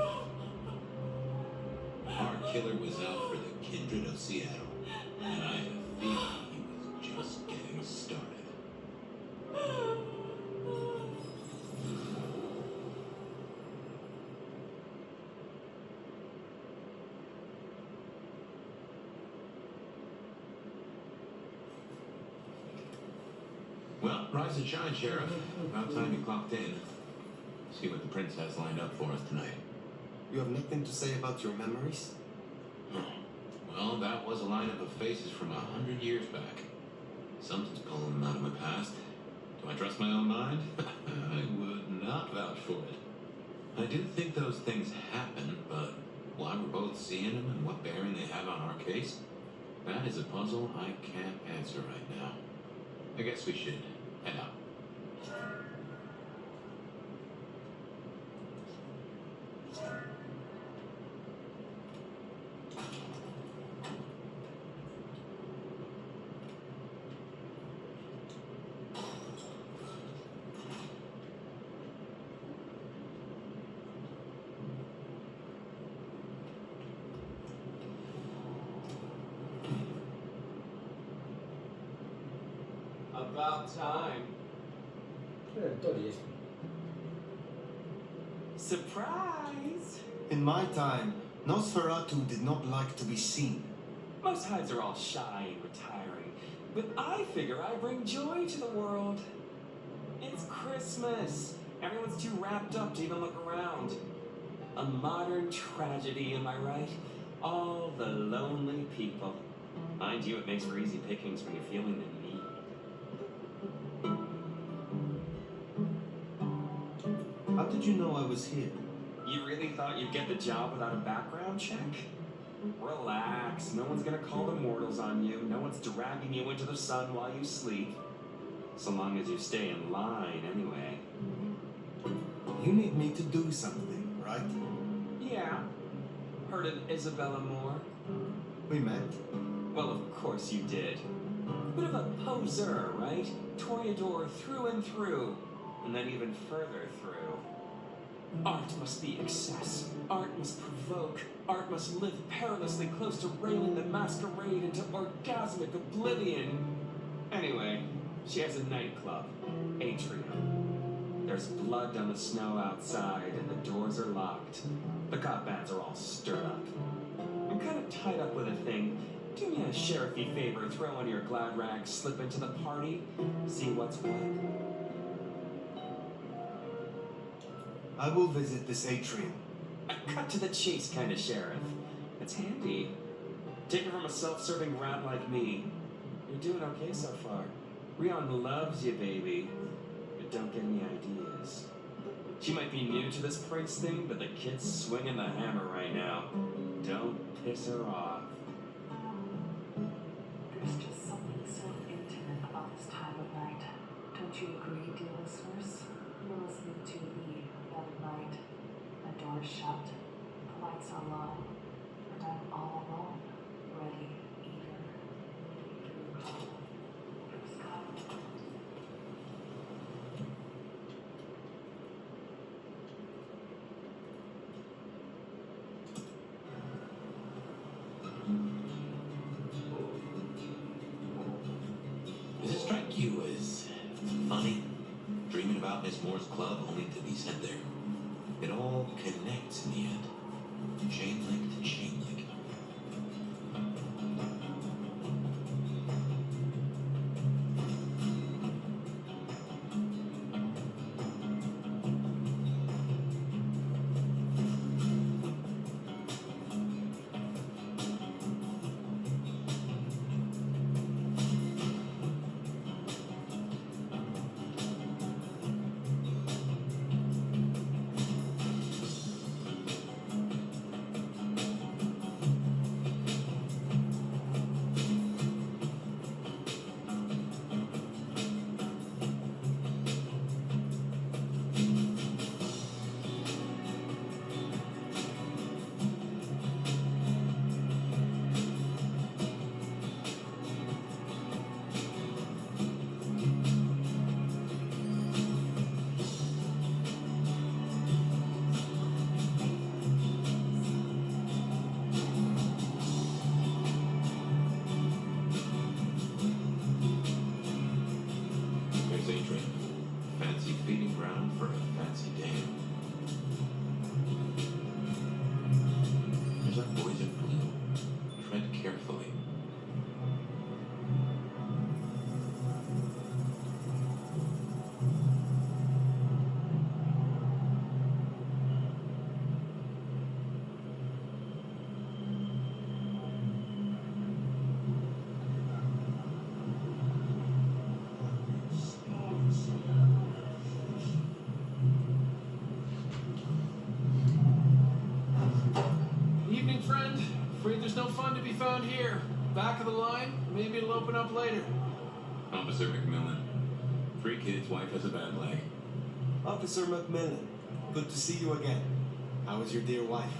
Our killer was out for the kindred of Seattle, and I have a feeling he was just getting started. Well, rise and shine, Sheriff. About time you clocked in. See what the prince has lined up for us tonight. You have nothing to say about your memories? Well, that was a lineup of faces from 100 years back. Something's pulling them out of my past. Do I trust my own mind? I would not vouch for it. I do think those things happen, but why we're both seeing them and what bearing they have on our case, that is a puzzle I can't answer right now. I guess we should head out. About time. Surprise! In my time, Nosferatu did not like to be seen. Most hides are all shy and retiring, but I figure I bring joy to the world. It's Christmas. Everyone's too wrapped up to even look around. A modern tragedy, am I right? All the lonely people. Mind you, it makes for easy pickings when you're feeling the need. How did you know I was here? You really thought you'd get the job without a background check? Relax, no one's gonna call the mortals on you. No one's dragging you into the sun while you sleep. So long as you stay in line, anyway. You need me to do something, right? Yeah. Heard of Isabella Moore? We met. Well, of course you did. Bit of a poser, right? Toreador through and through. And then even further through. Art must be excess. Art must provoke. Art must live perilously close to railing the masquerade into orgasmic oblivion. Anyway, she has a nightclub, Atrium. There's blood on the snow outside, and the doors are locked. The cop bands are all stirred up. I'm kind of tied up with a thing. Do me a sherify favor, throw on your glad rags, slip into the party, see what's what. I will visit this atrium. A cut to the chase kind of sheriff. It's handy. Take it from a self-serving rat like me. You're doing okay so far. Rion loves you, baby. But don't get any ideas. She might be new to this prince thing, but the kid's swinging the hammer right now. Don't piss her off. There's just something so intimate about this time of night. Don't you agree, dear listeners? You're listening to the Bed of Night. My door is shut, the lights are low, and I'm all alone, ready, eager, through the sky. Does it strike you as funny? Dreaming about Miss Moore's club only to be sent there? It all connects in the end. Chain link to chain link. There's Adrian. Fancy feeding ground for a fancy dame. There's our boys in blue. Tread carefully. Evening, friend. Afraid there's no fun to be found here. Back of the line. Maybe it'll open up later. Officer McMillan. 3 kids, wife has a bad leg. Officer McMillan, good to see you again. How is your dear wife?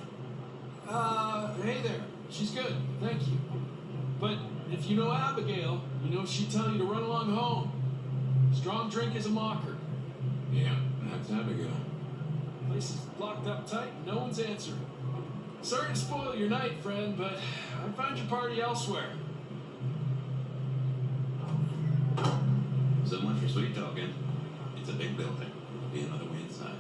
Hey there. She's good, thank you. But if you know Abigail, you know she'd tell you to run along home. Strong drink is a mocker. Yeah, that's Abigail. Place is blocked up tight, no one's answering. Sorry to spoil your night, friend, but I'd find your party elsewhere. So much for sweet talking. It's a big building. Be another way inside.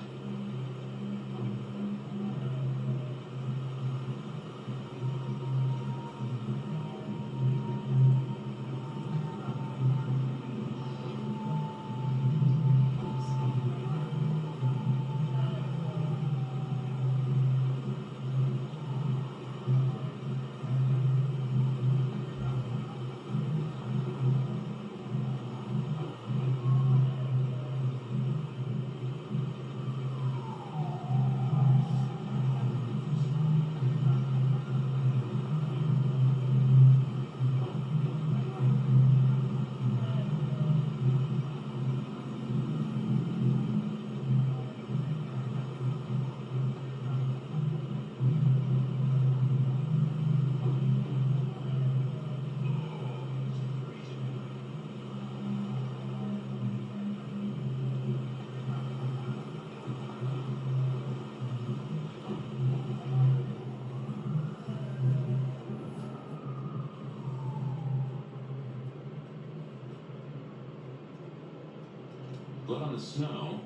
blood on the snow,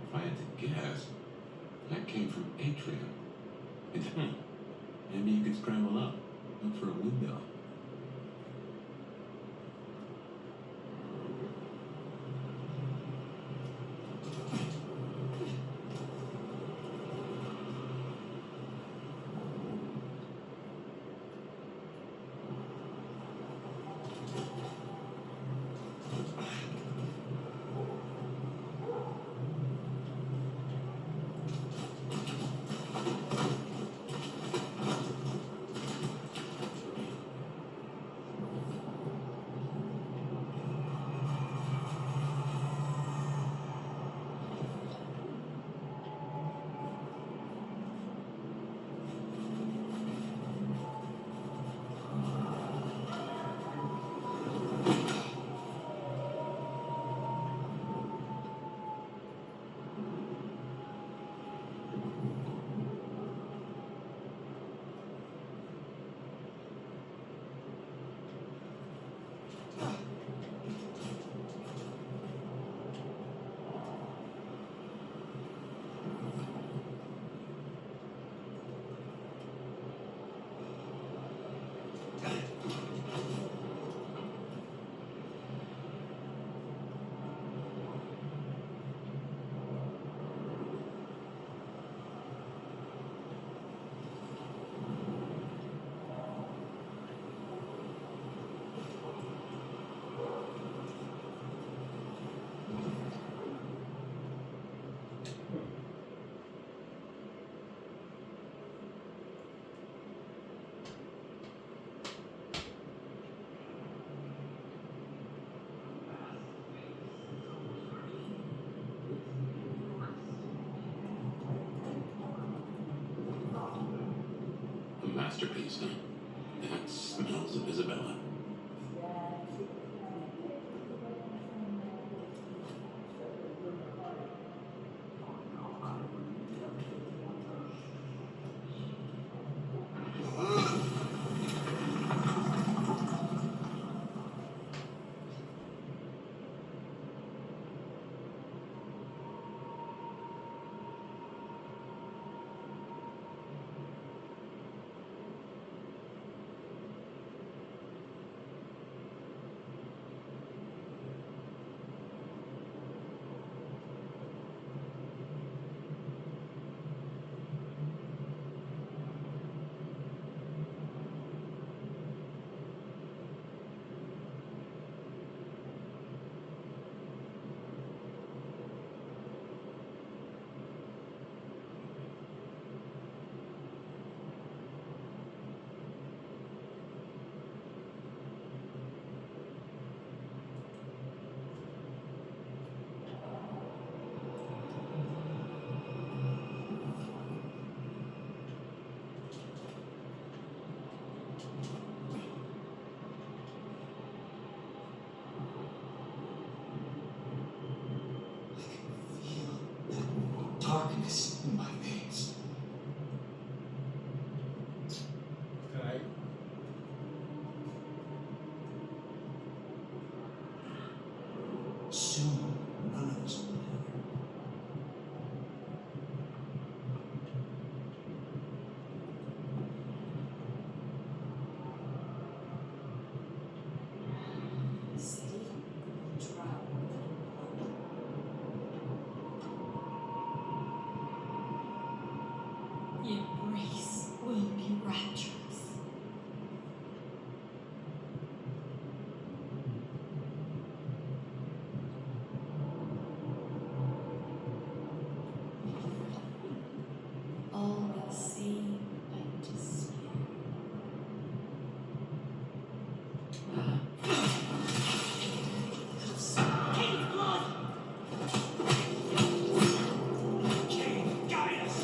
if I had to guess, that came from Atrium. And maybe you could scramble up, look for a window. A masterpiece, huh? That smells of Isabella. Darkness in my veins. Carai. Soon, none of us will matter. The city will drown in blood. The embrace will be rapturous. All will see and despair. King's blood! King, guide us!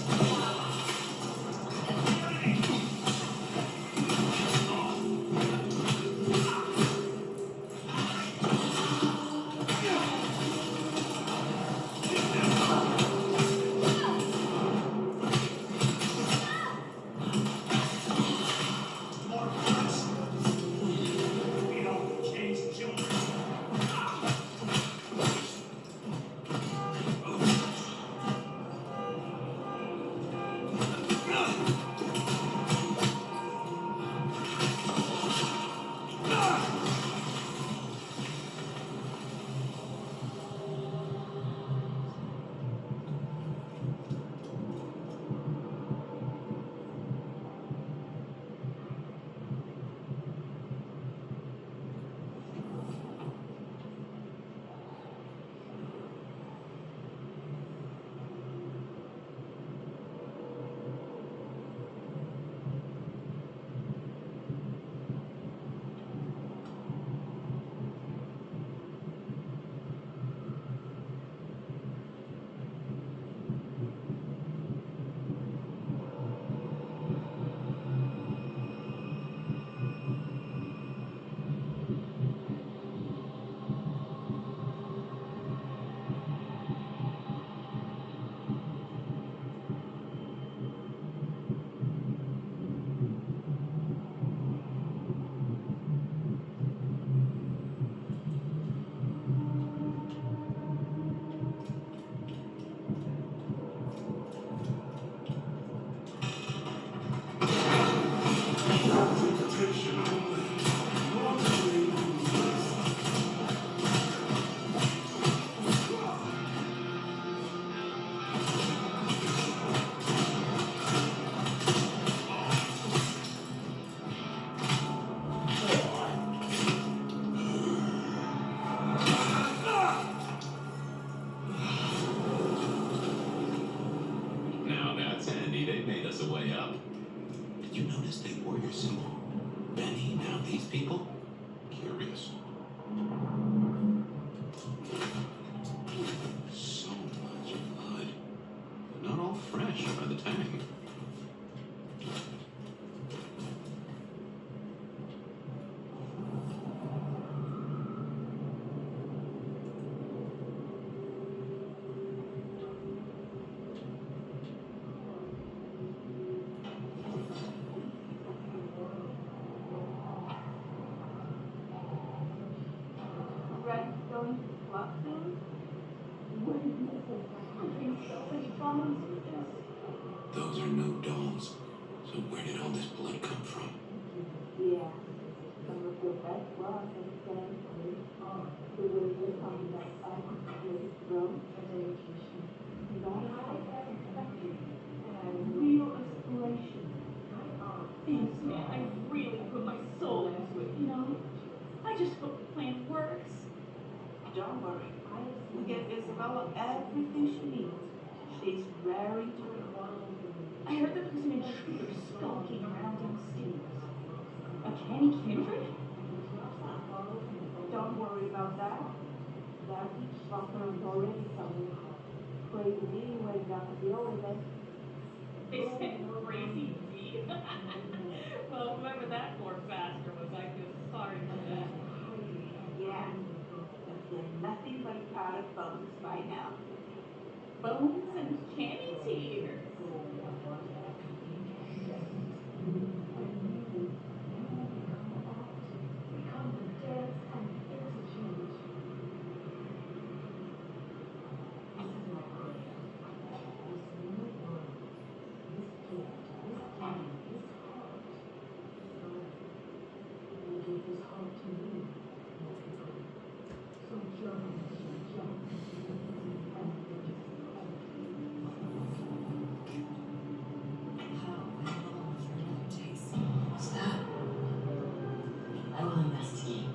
there's a way up. Did you notice they wore your suit? Benny, now these people? Curious. So much blood. But not all fresh by the tang. Red going flop soon? When I'm having so many problems with this. Those are no dolls. So where did all this blood come from? Yeah. Some of the best was and then the way you found that I could play drum as education. Not how I expected. Real inspiration. Thanks, man. I really put my soul into it, you know? I just hope the plan works. Don't worry. We'll get Isabella everything she needs. She's raring to go. I heard that there's an intruder skulking around downstairs. A canny kindred? Don't worry about that. That fucker is already somewhere. Crazy D went down to deal with it. They said crazy D? Well, whoever that poor bastard was, I feel sorry for them. Yeah. But they're nothing but a pot of bones by now. Bones and canny tears. Become the dance and interchange. This is my prayer. This new world, this gift, this giving, this heart. They gave this heart to you, my people. So jump, jump. And How well was your neck taste? What's that? I will investigate.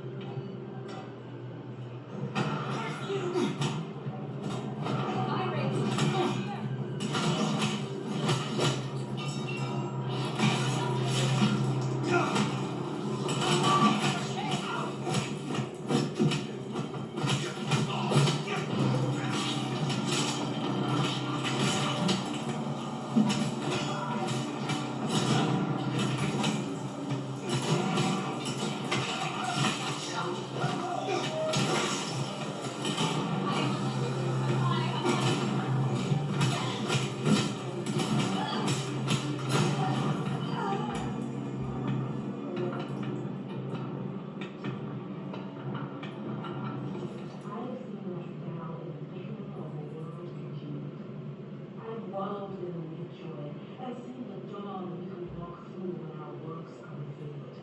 wallowed in the new joy and seen the dawn we can walk through when our works are revealed.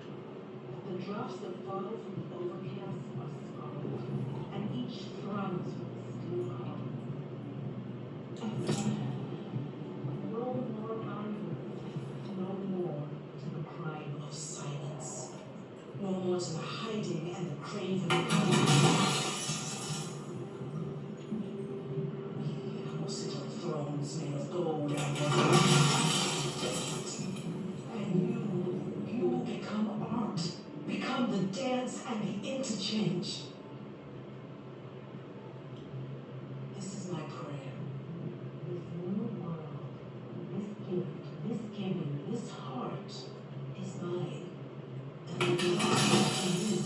The drops that fall from the overcast are scarlet, and each thruns with a steel call. No more arguments, no more to the crime of silence, no more to the hiding and the craving. Thrones made of gold and you become art, become the dance and the interchange. This is my prayer. This new world, this gift, this giving, this heart is mine. And it belongs to you,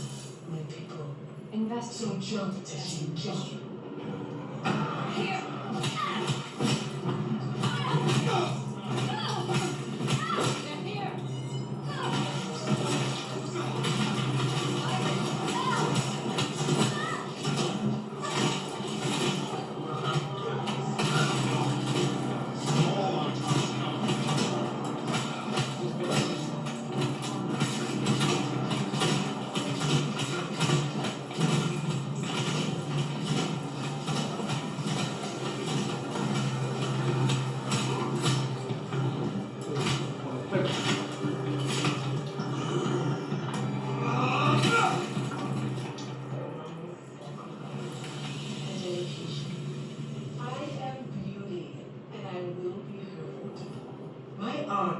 my people. Invest. So jump, Tessie, jump. Here!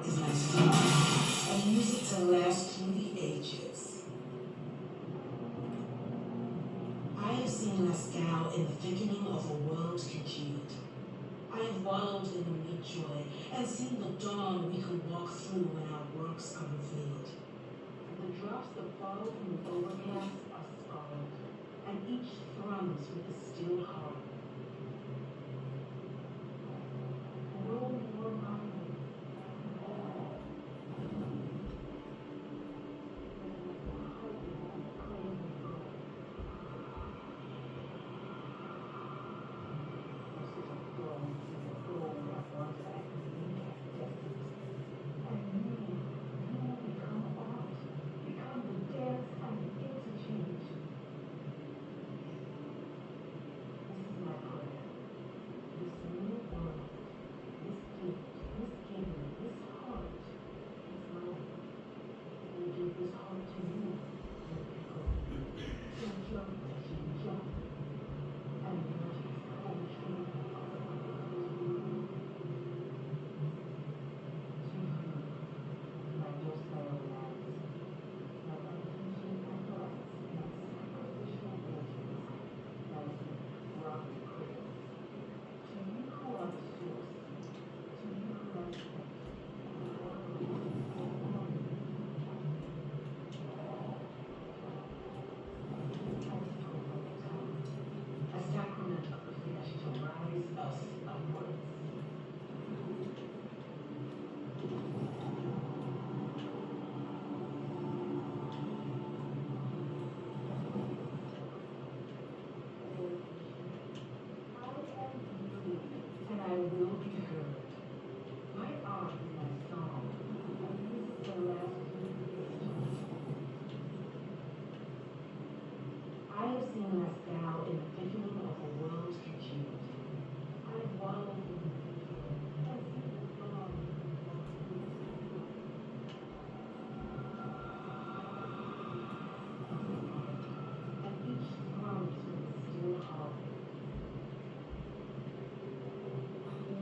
art is my style, and music to last through the ages. I have seen Masquerade in the thickening of a world congealed. I have wallowed in the mid-joy and seen the dawn we can walk through when our works are revealed. The drops that fall from the overcast are scarlet, and each thrums with a still heart. No more mining.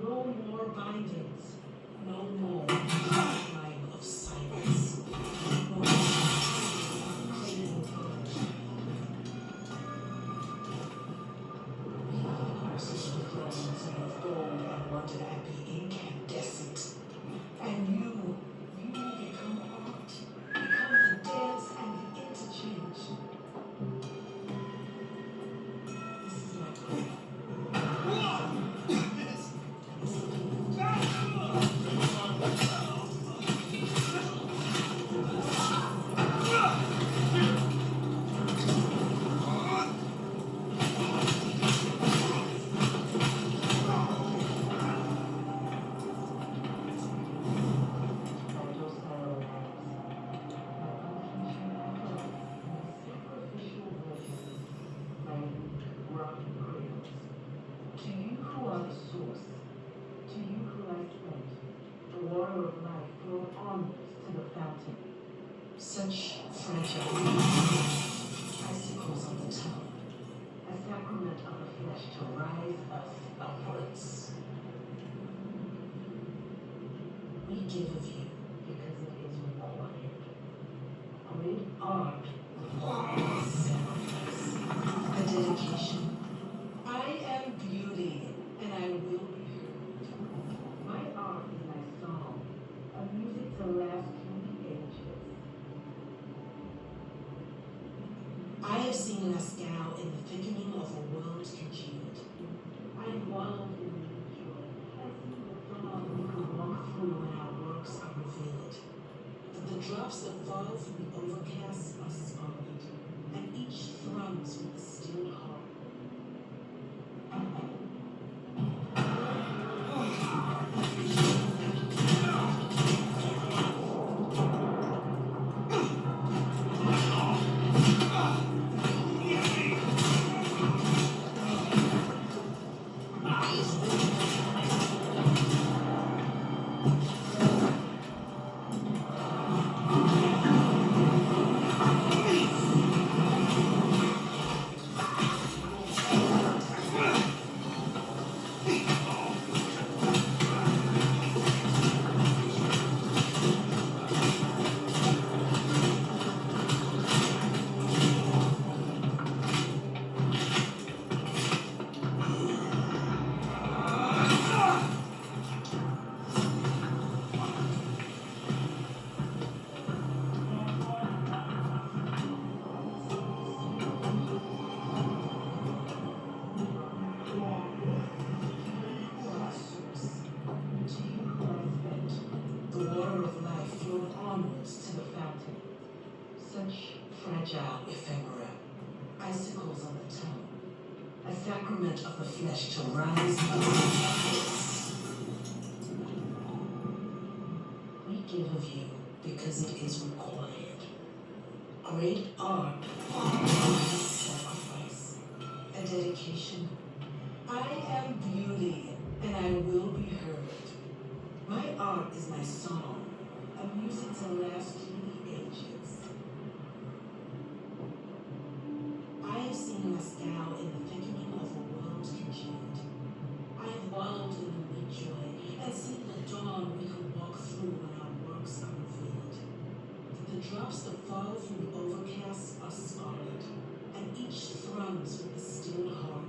No more bindings, no more time of silence, no more craving purge. Artificial thrones of gold and wanted at the incandescent. And you become art, become the dance and the interchange. This is my prayer. Such fragile icicles on the tongue, a sacrament of the flesh to rise us upwards. We give of you because it is required. Great art requires sacrifice, a dedication. I am beauty, and I will be heard. My art is my song, a music to last through the ages. I have seen Masquerade in the thickening of a world congealed. I have wallowed in the joy. I see the dawn we can walk through when our works are revealed. That the drops that fall from the overcast are scarlet, and each thrums with a still heart. sacrament of the flesh to rise up. We give of you because it is required. Great art, sacrifice, a dedication. I am beauty, and I will be heard. My art is my song, a music to last through the ages. I have seen Masquerade in the thickening of the world's congealed. I have wallowed in the mid-joy and seen the dawn we could walk through when our works are revealed. The drops that fall from the overcast are scarlet, and each thrums with the still heart.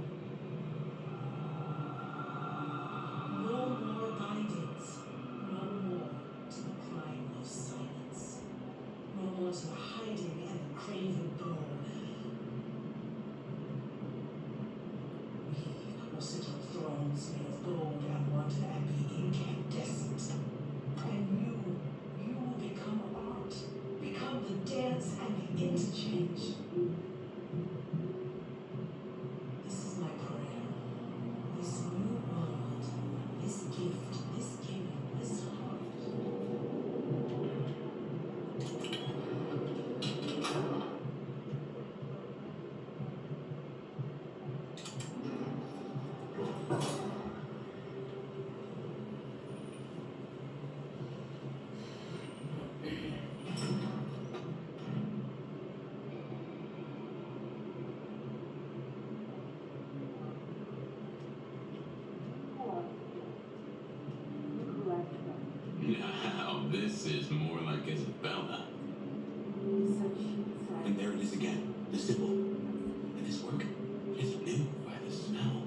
No more bindings, no more to the crying of silence, no more to the hiding and the craven dawn. We will sit on thrones made of gold and water and be incandescent. And you will become art, become the dance and the interchange. This is my prayer. This new world, this gift, this giving, this heart. Now, this is more like Isabella. And there it is again, the symbol. And this work is new by the smell.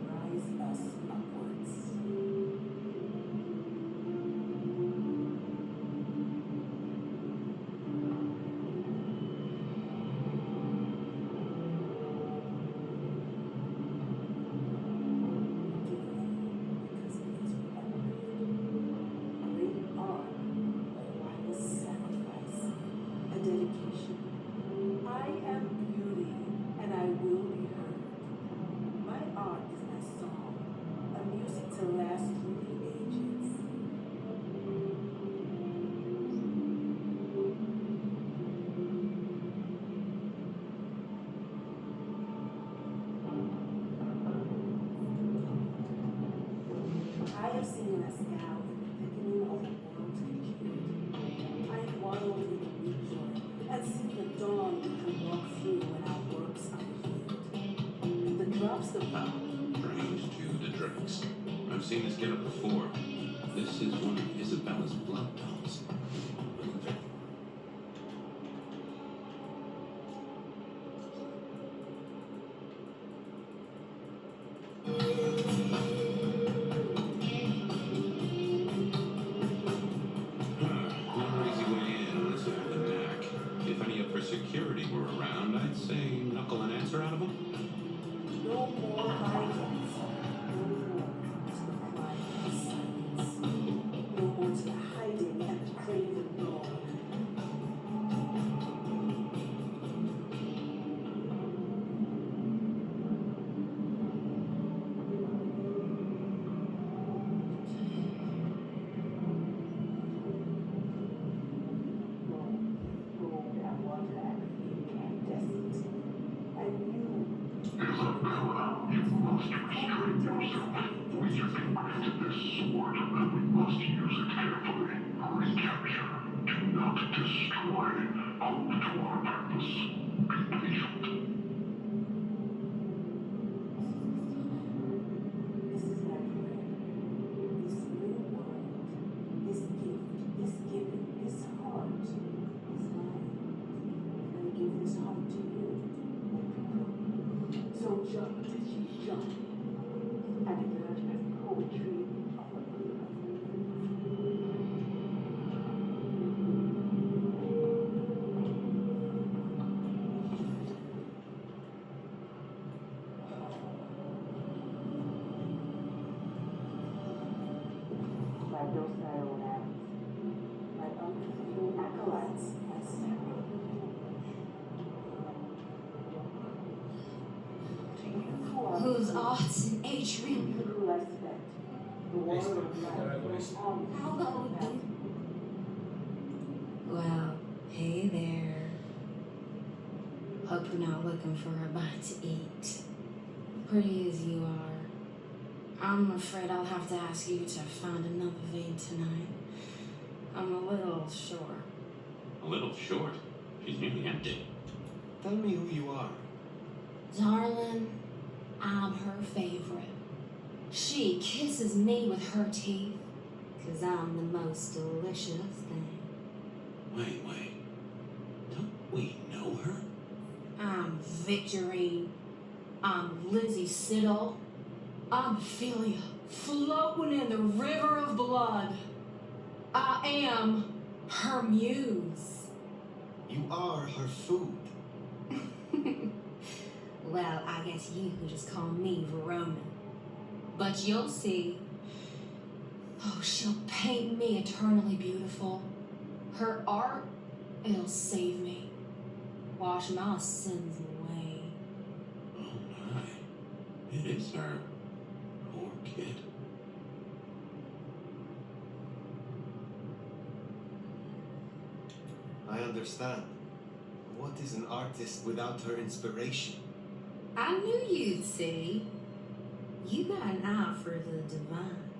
Rise us upwards. Great art requires sacrifice, a dedication. I am beauty, and I will be heard. My art is my song, a music to last through the ages. I have seen Masquerade in the thickening of the world's congealed. I have wallowed in the mid-joy and seen the dawn we can walk through when our works are revealed. The drops that fall. Drained to the dregs. I've seen this get up before. This is one of Isabella's blood dolls. No easy way in unless you have the knack. If any of her security were around, I'd say knuckle an answer out of them. No more bindings, no more to the crying of silence, no more to the hiding and the craven dawn. Gold and water and incandescent. And you Isabella, you must restrain yourself. We have been granted this sword, and we must use it carefully. Recapture. Do not destroy. Hold to our purpose. Be patient. This is my prayer. This new world, this gift, this giving, this heart is mine. And I give this heart to you, my people. So jump till you jump, and learn the poetry of the earth. My docile lambs, my unforgiving acolytes, I stand. To you who are what's an atrium? Who I spent. The water of life. I'll go with them. Well, hey there. Hope you're not looking for a bite to eat. Pretty as you are, I'm afraid I'll have to ask you to find another vein tonight. I'm a little short. A little short? She's nearly empty. Tell me who you are. Darling, I'm her favorite. She kisses me with her teeth, 'cause I'm the most delicious thing. Wait. Don't we know her? I'm Victorine. I'm Lizzie Siddle. I'm Ophelia, floating in the river of blood. I am her muse. You are her food. Well, I guess you could just call me Verona. But you'll see. Oh, she'll paint me eternally beautiful. Her art, it'll save me. Wash my sins away. Oh my. It is her. Poor kid. I understand. What is an artist without her inspiration? I knew you'd see. You got an eye for the divine.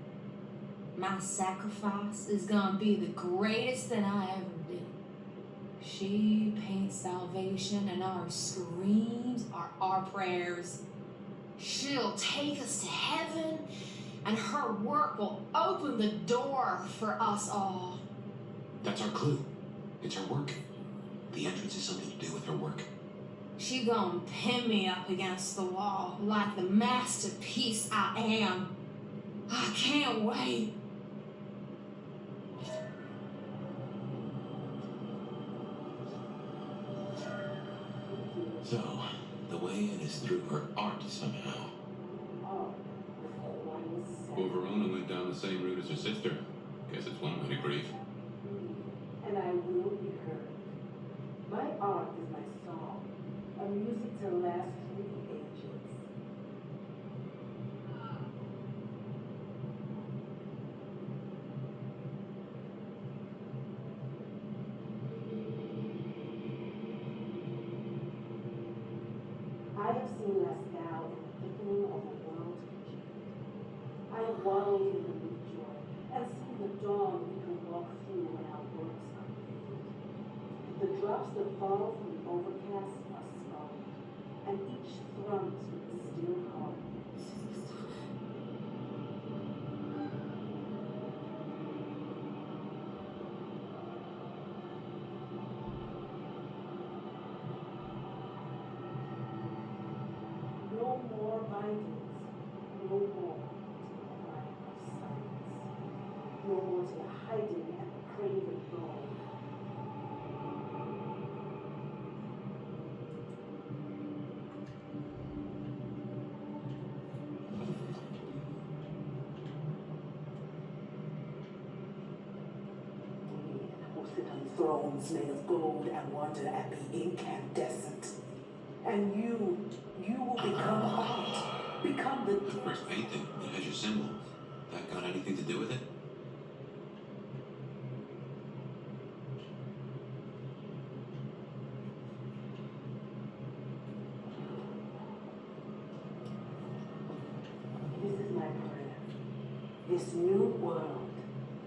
My sacrifice is gonna be the greatest thing I ever did. She paints salvation, and our screams are our prayers. She'll take us to heaven, and her work will open the door for us all. That's our clue. It's her work. The entrance is something to do with her work. She gonna pin me up against the wall like the masterpiece I am. I can't wait. So, the way in is through her art somehow. Well, Verona went down the same route as her sister. Guess it's one way to grieve. And I will be heard. My art is my song, a music to last through the ages. I have seen Lascaux in the thickening of the world's future. I have wallowed in the new joy and seen the dawn we can walk through when our works are filled. The drops that fall from the overcast are scarlet, and each thrums with the still heart. No more bindings, no more to the crying of silence, no more to the hiding and the craving goal. Who sit on thrones made of gold and wonder at the incandescent. And you will become art, become the The first painting, it has your symbol. That got anything to do with it? This is my prayer. This new world,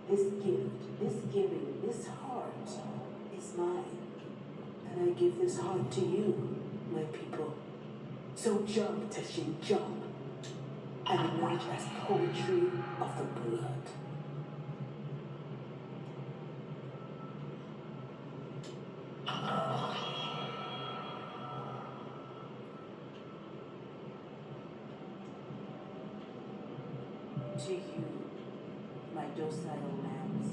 this gift, this giving, this heart is mine. And I give this heart to you, my people. So jump, Teshin, jump, and emerge as poetry of the blood. To you, my docile lambs,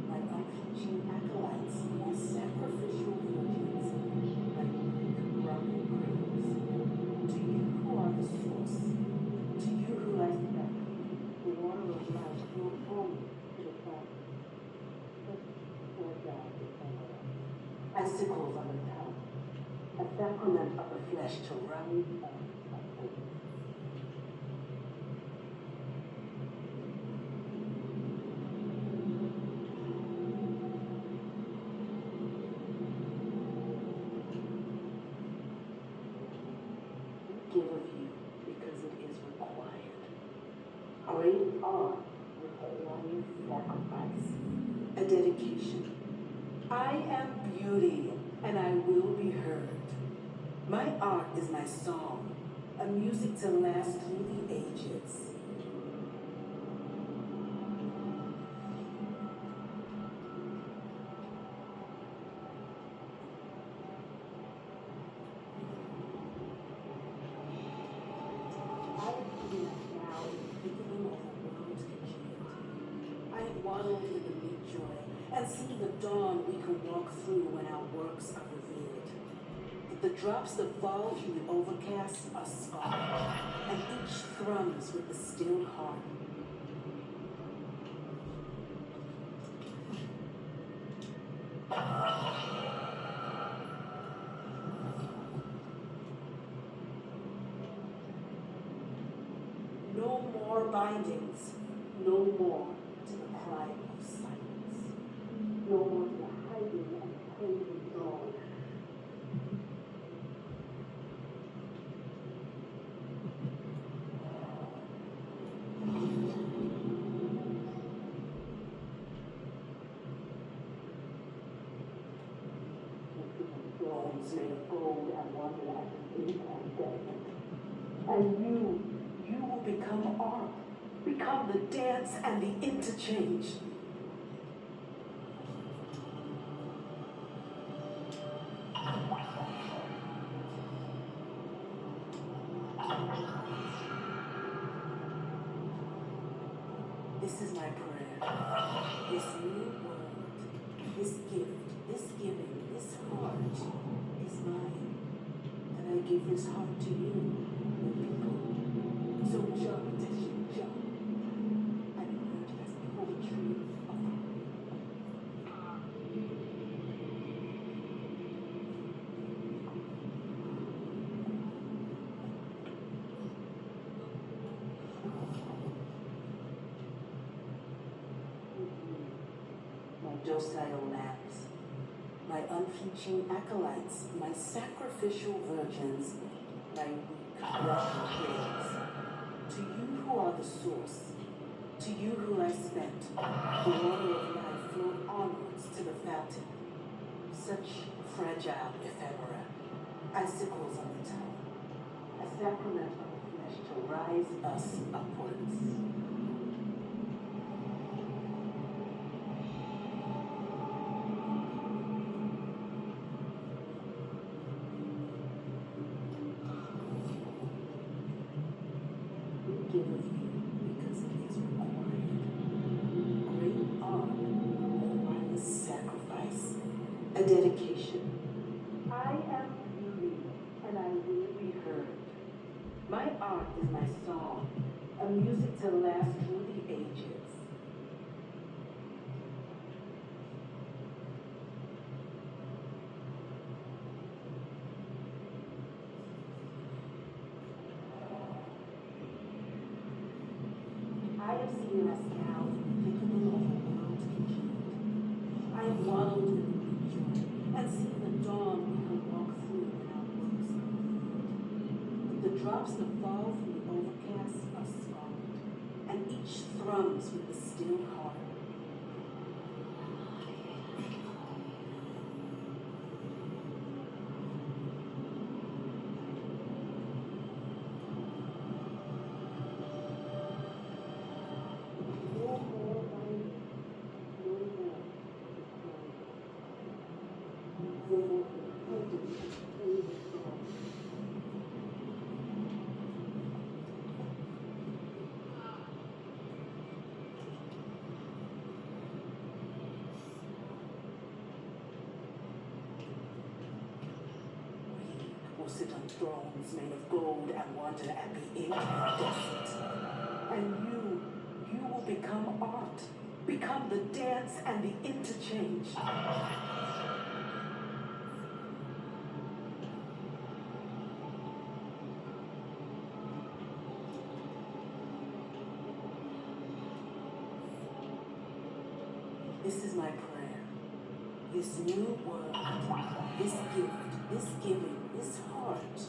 my unflinching acolytes, my sacrificial virgins, my weak running graves. To you who are the source, to you who lies back, the water of life flowed only to the Father. But for God the Father, icicles on the tongue, a sacrament of the flesh to run on. Great art requires sacrifice. A dedication. I am beauty, and I will be heard. My art is my song, a music to last through the ages. Waddled in the mid-joy, and see the dawn we can walk through when our works are revealed. But the drops that fall from the overcast are scarred, and each thrums with the stilled heart. No more bindings, no more to the cry of silence. No more to the hiding and crazy dawn. Thrones made of gold and wonder at the incandescent. And you will become art. Become the dance and the interchange. This is my prayer. This new world, this gift, this giving, this heart is mine. And I give this heart to you, the people. So jump, Teshie, jump. And emerge as poetry of my docile lambs, my unflinching acolytes, my sacrificial virgins, my weak rushing praise. To you who are the source, to you who I spent, the water of life flowed onwards to the fountain. Such fragile ephemera, icicles on the tongue, a sacrament of the flesh to rise us upwards. Give of you because it is required. Great art requires sacrifice, a dedication. I am beauty, and I will be heard. My art is my song, a music to last through the ages. I have seen Masquerade applicable of the world compute. I have waddled in the mid-joy, and seen the dawn we can walk through when our works are revealed. The drops that fall from the overcast are scarlet, and each thrums with the still heart. Will sit on thrones made of gold and wonder at the incandescent. And you will become art, become the dance and the interchange. This is my prayer. This new world, this gift, this giving, this heart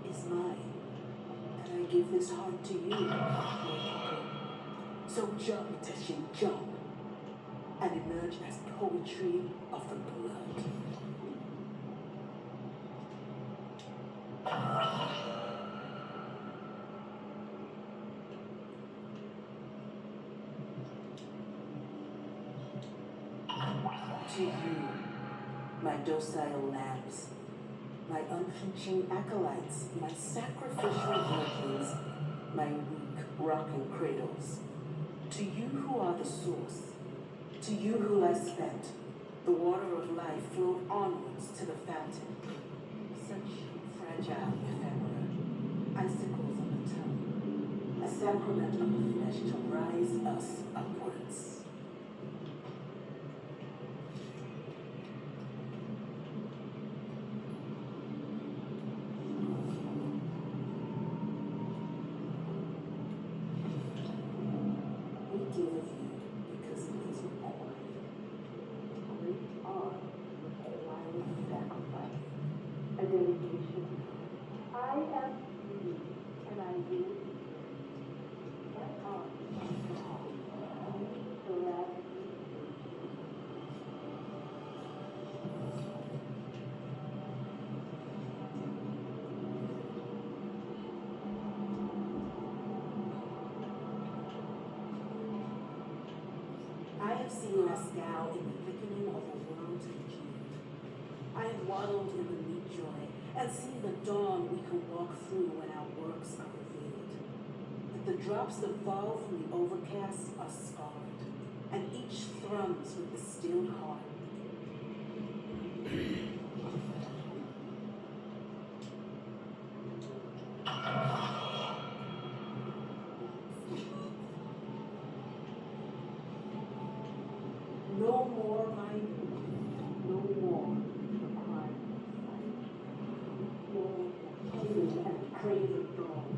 is mine. And I give this heart to you, my people. So jump, Teshin, jump, and emerge as poetry of the blood. To you, my docile lambs, my unflinching acolytes, my sacrificial virgins, my weak rocking cradles. To you who are the source, to you who lie spent, the water of life flowed onwards to the fountain. Such fragile ephemera, icicles on the tongue, a sacrament of the flesh to rise us upwards. Give of you because it is required. Great art requires sacrifice, a dedication. I am you, and I will be here. My art is my song, the last I have seen Masquerade in the thickening of the world's congealed. I have waddled in the meat joy and seen the dawn we can walk through when our works are revealed. That the drops that fall from the overcast are scarred, and each thrums with the stilled heart. No more mind, no more the crime of sight. No more pain and crazy dawn.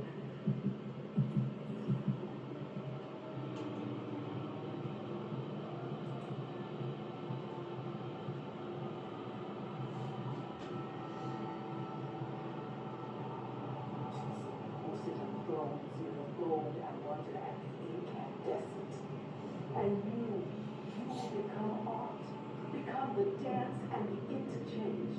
Who sit on thrones made of gold and wonder at the incandescent. And you will become art, become the dance and the interchange.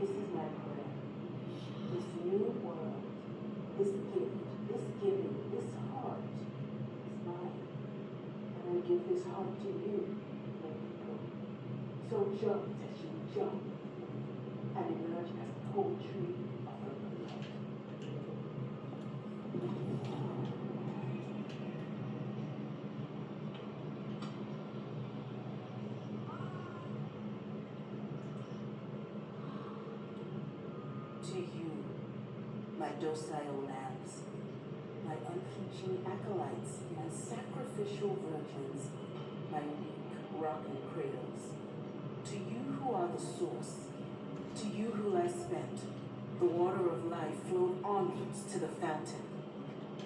This is my prayer. This new world, this gift, this giving, this heart is mine. And I give this heart to you, my people. So jump, Teshin, jump, and emerge as poetry of the blood. To you, my docile lambs, my unflinching acolytes, my sacrificial virgins, my weak rocking cradles. To you who are the source, to you who lie spent, the water of life flowed onwards to the fountain.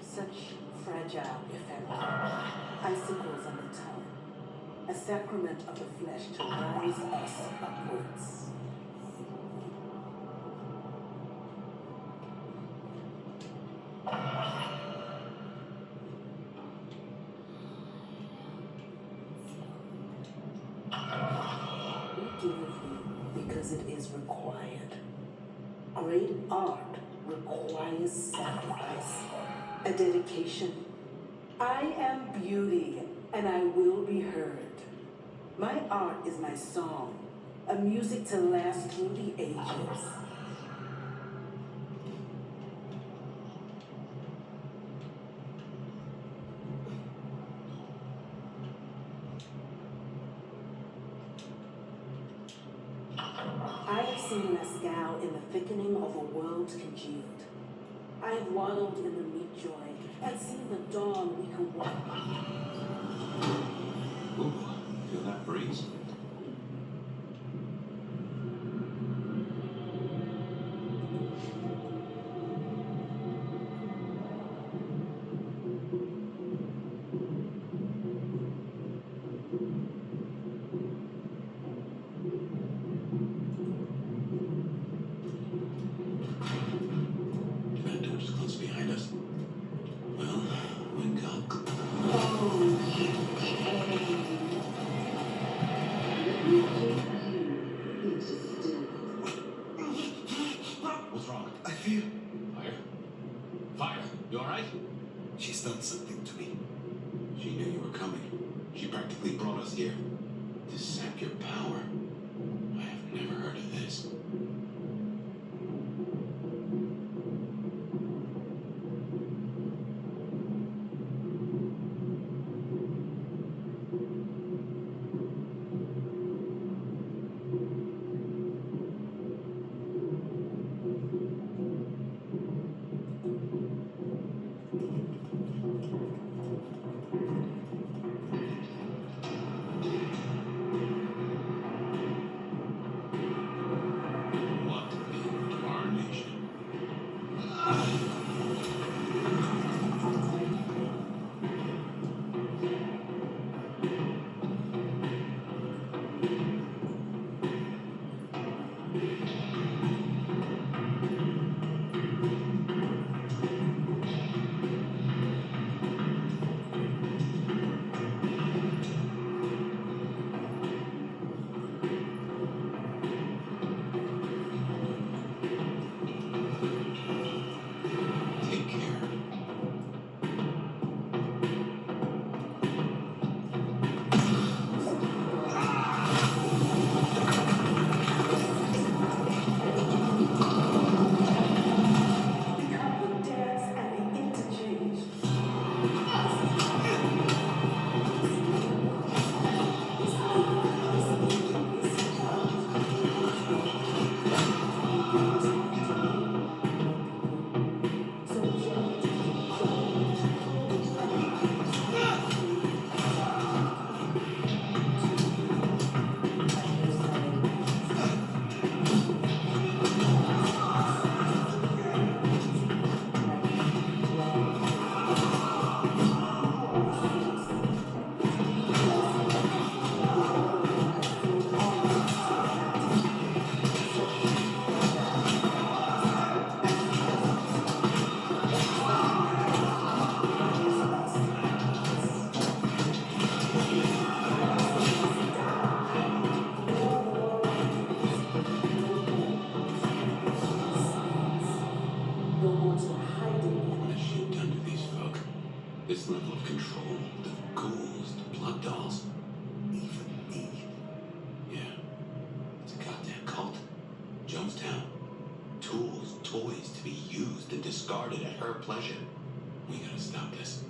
Such fragile ephemera, icicles on the tongue, a sacrament of the flesh to rise us upwards. We give you because it is required. Great art requires sacrifice, a dedication. I am beauty, and I will be heard. My art is my song, a music to last through the ages. I have seen Masquerade in the thickening of a world congealed. I have waddled in the meat joy and seen the dawn we can walk. Ooh, feel that breeze? right? She's done something to me. She knew you were coming. She practically brought us here. To sap your power. I have never heard of this. What in tarnation? Take care. Become the dance and the interchange. The ones who are hiding. What has she done to these folk? This level of control, the ghouls, the blood dolls, even me. Yeah, it's a goddamn cult. Jonestown. Tools, toys to be used and discarded at her pleasure. We gotta stop this.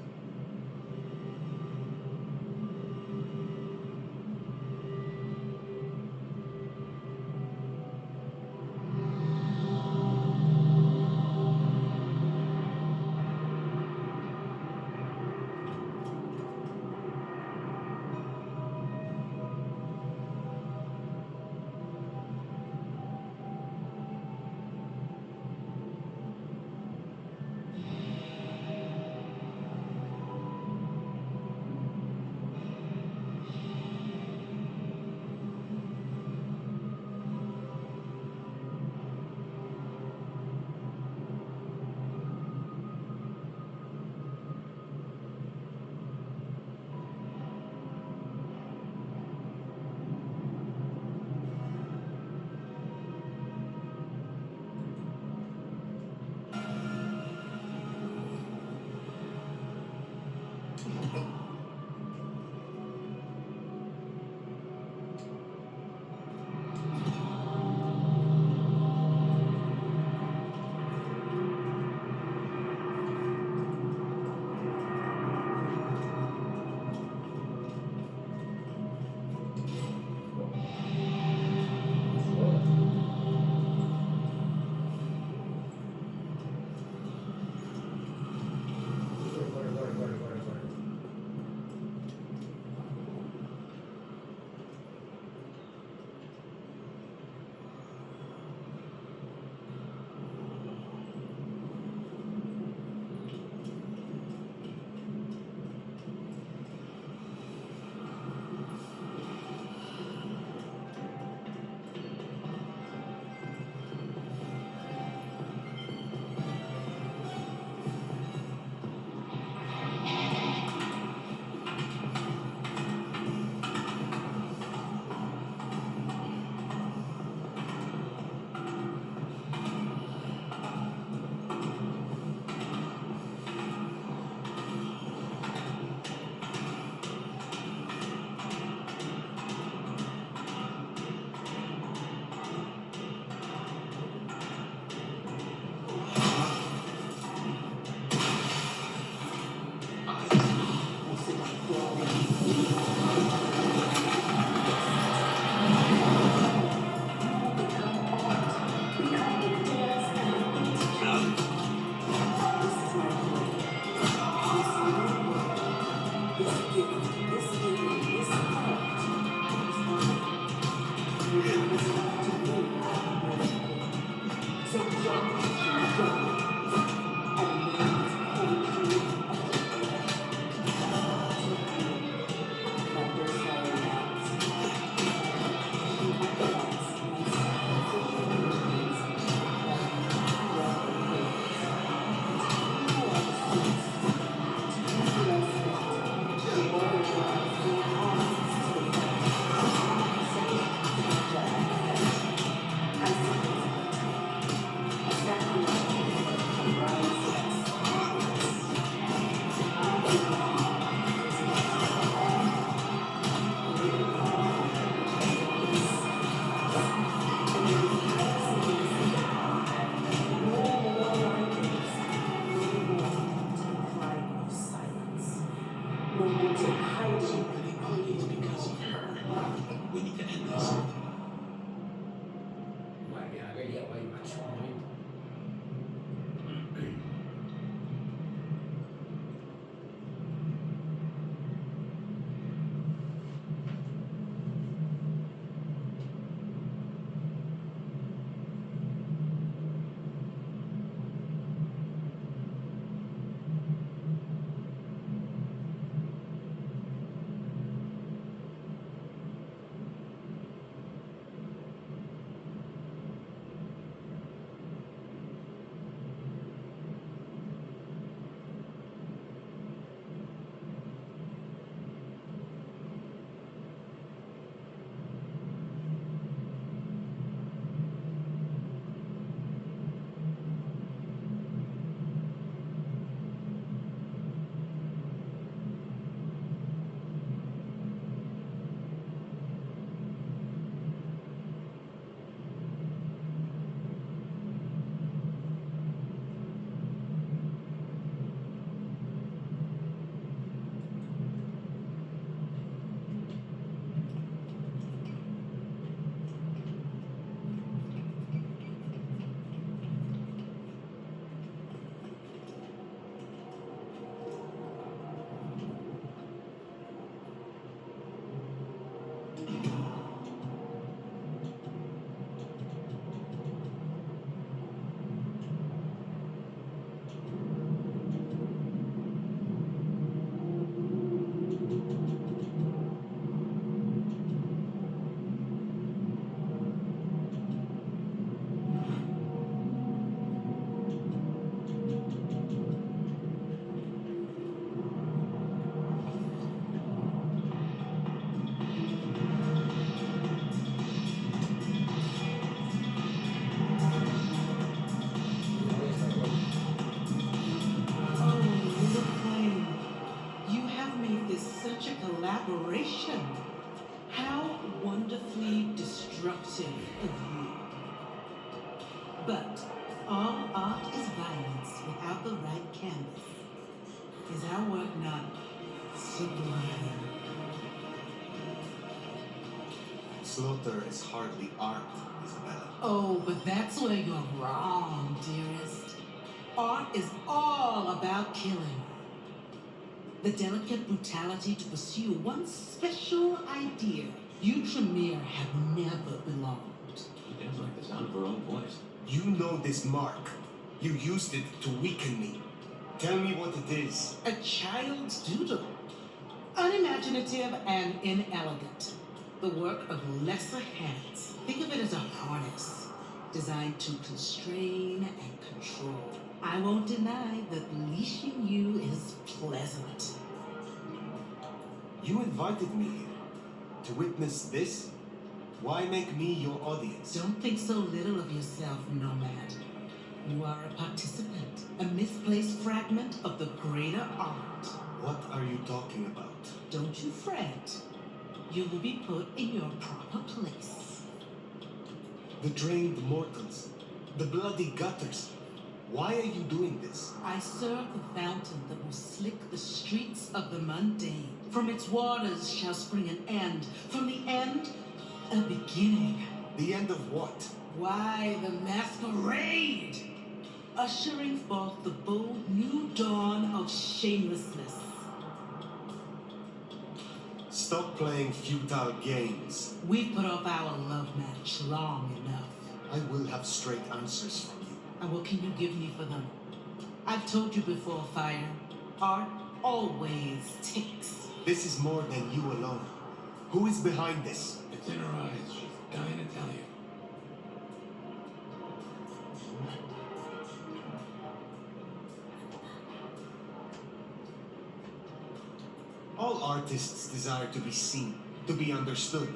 appreciative of you. But all art is violence without the right canvas. Is our work not sublime? Slaughter is hardly art, Isabella. Oh, but that's where you're wrong, dearest. Art is all about killing. The delicate brutality to pursue one special idea you, Tremere, have never belonged. She does like the sound of her own voice. You know this mark. You used it to weaken me. Tell me what it is. A child's doodle. Unimaginative and inelegant. The work of lesser hands. Think of it as a harness designed to constrain and control. I won't deny that leashing you is pleasant. You invited me here to witness this? Why make me your audience? Don't think so little of yourself, Nomad. You are a participant, a misplaced fragment of the greater art. What are you talking about? Don't you fret. You will be put in your proper place. The drained mortals, the bloody gutters. Why are you doing this? I serve the fountain that will slick the streets of the mundane. From its waters shall spring an end. From the end, a beginning. The end of what? Why, the masquerade! Ushering forth the bold new dawn of shamelessness. Stop playing futile games. We've put off our love match long enough. I will have straight answers from you. And what can you give me for them? I've told you before, Fire. Art always takes. This is more than you alone. Who is behind this? It's in her eyes. She's dying to tell you. All artists desire to be seen, to be understood.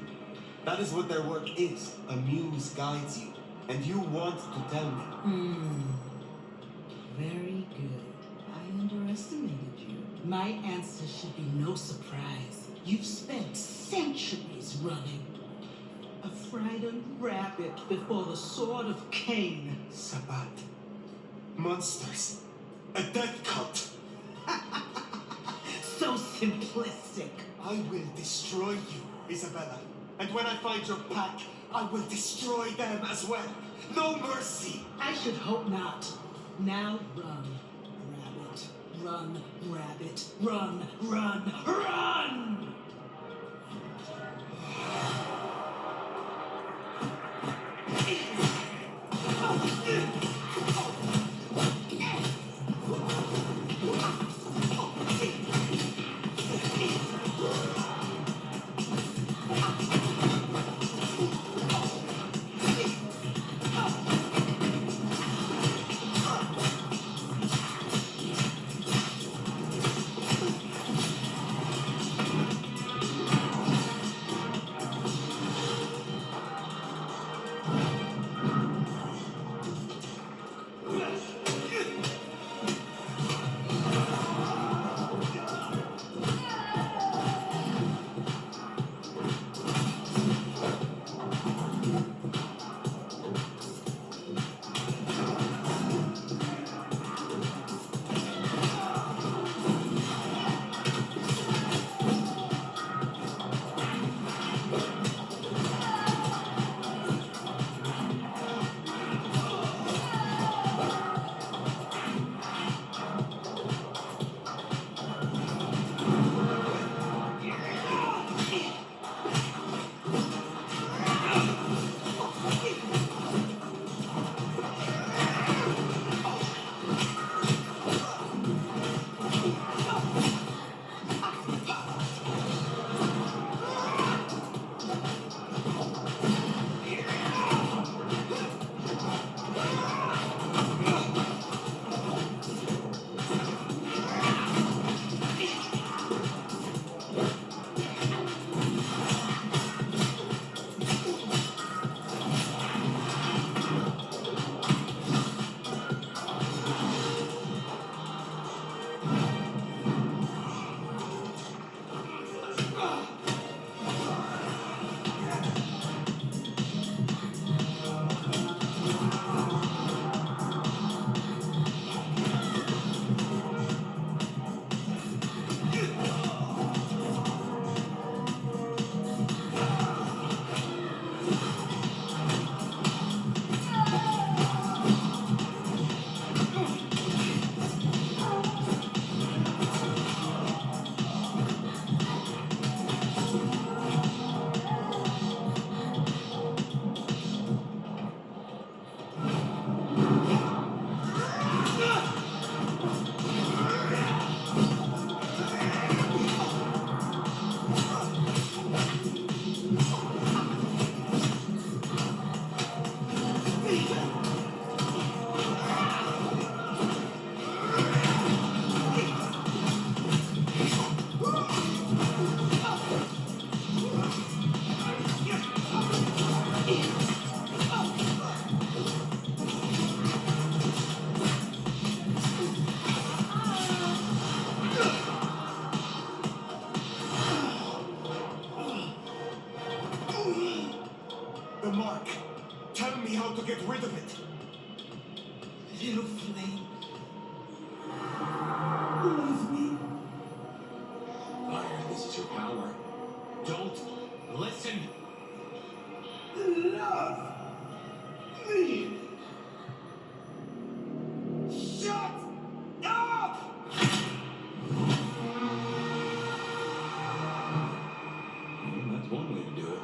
That is what their work is. A muse guides you, and you want to tell me. Very good. I underestimated you. My answer should be no surprise. You've spent centuries running. A frightened rabbit before the sword of Cain. Sabbat. Monsters. A death cult. So simplistic. I will destroy you, Isabella. And when I find your pack, I will destroy them as well. No mercy. I should hope not. Now run, rabbit. Run, rabbit. Run, run, run! The mark. Tell me how to get rid of it. Little flame. Leave me. Fire, this is your power. Don't listen. Love me. Shut up! That's one way to do it.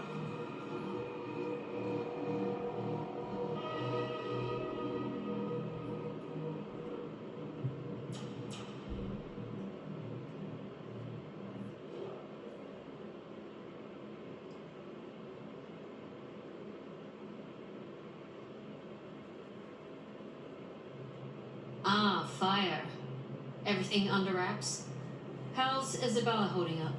Ah, Fire. Everything under wraps? How's Isabella holding up?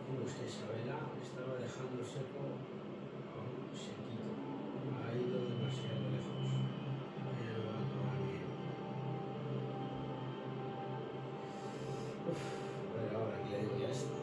Como es que Isabela estaba dejando seco a un sequito. Ha ido demasiado lejos. Ya no va a acabar bien. Uf, a ver ahora que le digo ya esto.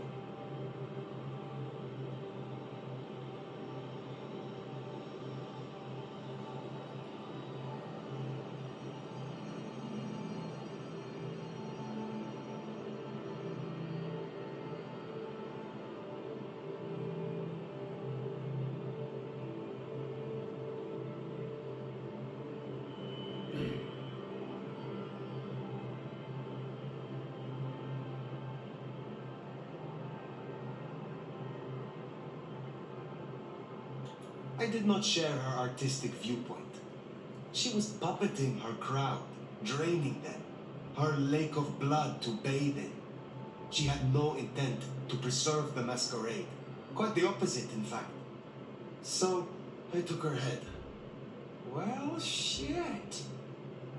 I did not share her artistic viewpoint. She was puppeting her crowd, draining them, her lake of blood to bathe in. She had no intent to preserve the Masquerade. Quite the opposite, in fact. So, I took her head. Well, shit.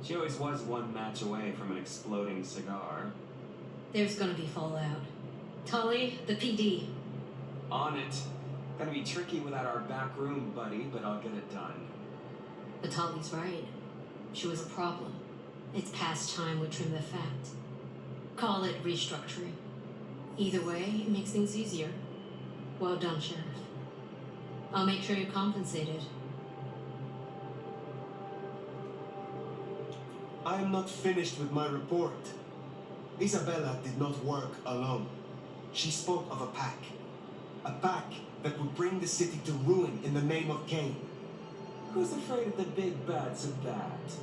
She always was one match away from an exploding cigar. There's gonna be fallout. Tully, the PD. On it. Gonna be tricky without our back room, buddy, but I'll get it done. But Tully's right. She was a problem. It's past time we trim the fat. Call it restructuring. Either way, it makes things easier. Well done, Sheriff. I'll make sure you're compensated. I am not finished with my report. Isabella did not work alone. She spoke of a pack. A pack that would bring the city to ruin in the name of Cain. Who's afraid of the big bad Sabat?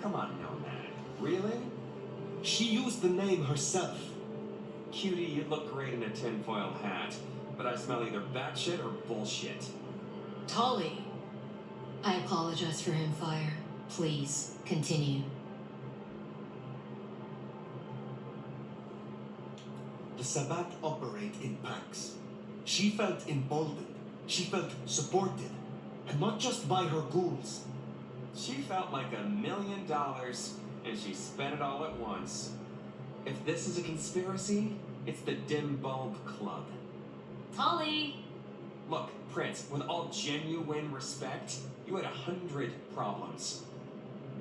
Come on, Nomad. Really? She used the name herself. Cutie, you'd look great in a tinfoil hat, but I smell either batshit or bullshit. Tully! I apologize for him, Fire. Please, continue. The Sabbat operate in packs. She felt emboldened. She felt supported. And not just by her ghouls. She felt like $1 million, and she spent it all at once. If this is a conspiracy, it's the Dim Bulb Club. Tully! Look, Prince, with all genuine respect, you had 100 problems.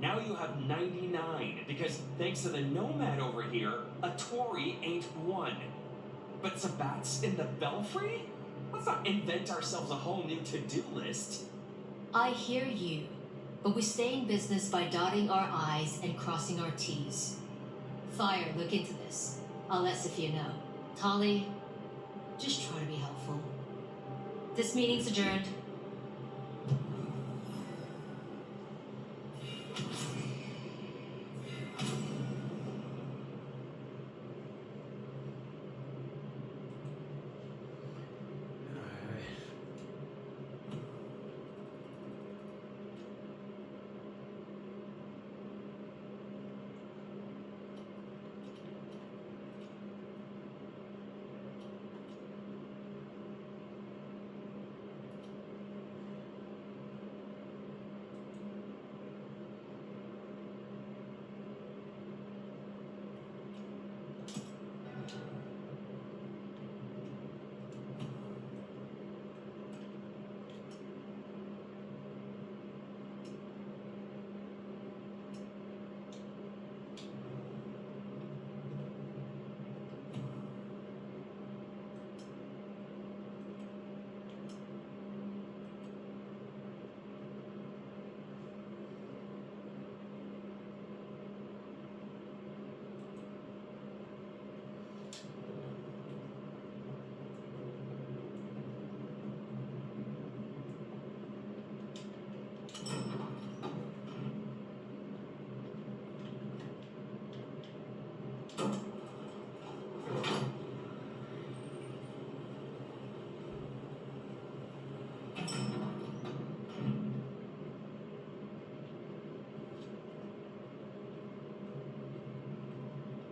Now you have 99, because thanks to the Nomad over here, a Tory ain't one. But Sabat's in the Belfry? Let's not invent ourselves a whole new to-do list. I hear you, but we stay in business by dotting our I's and crossing our T's. Fire, look into this. I'll let Sophia know. Tully, just try to be helpful. This meeting's adjourned.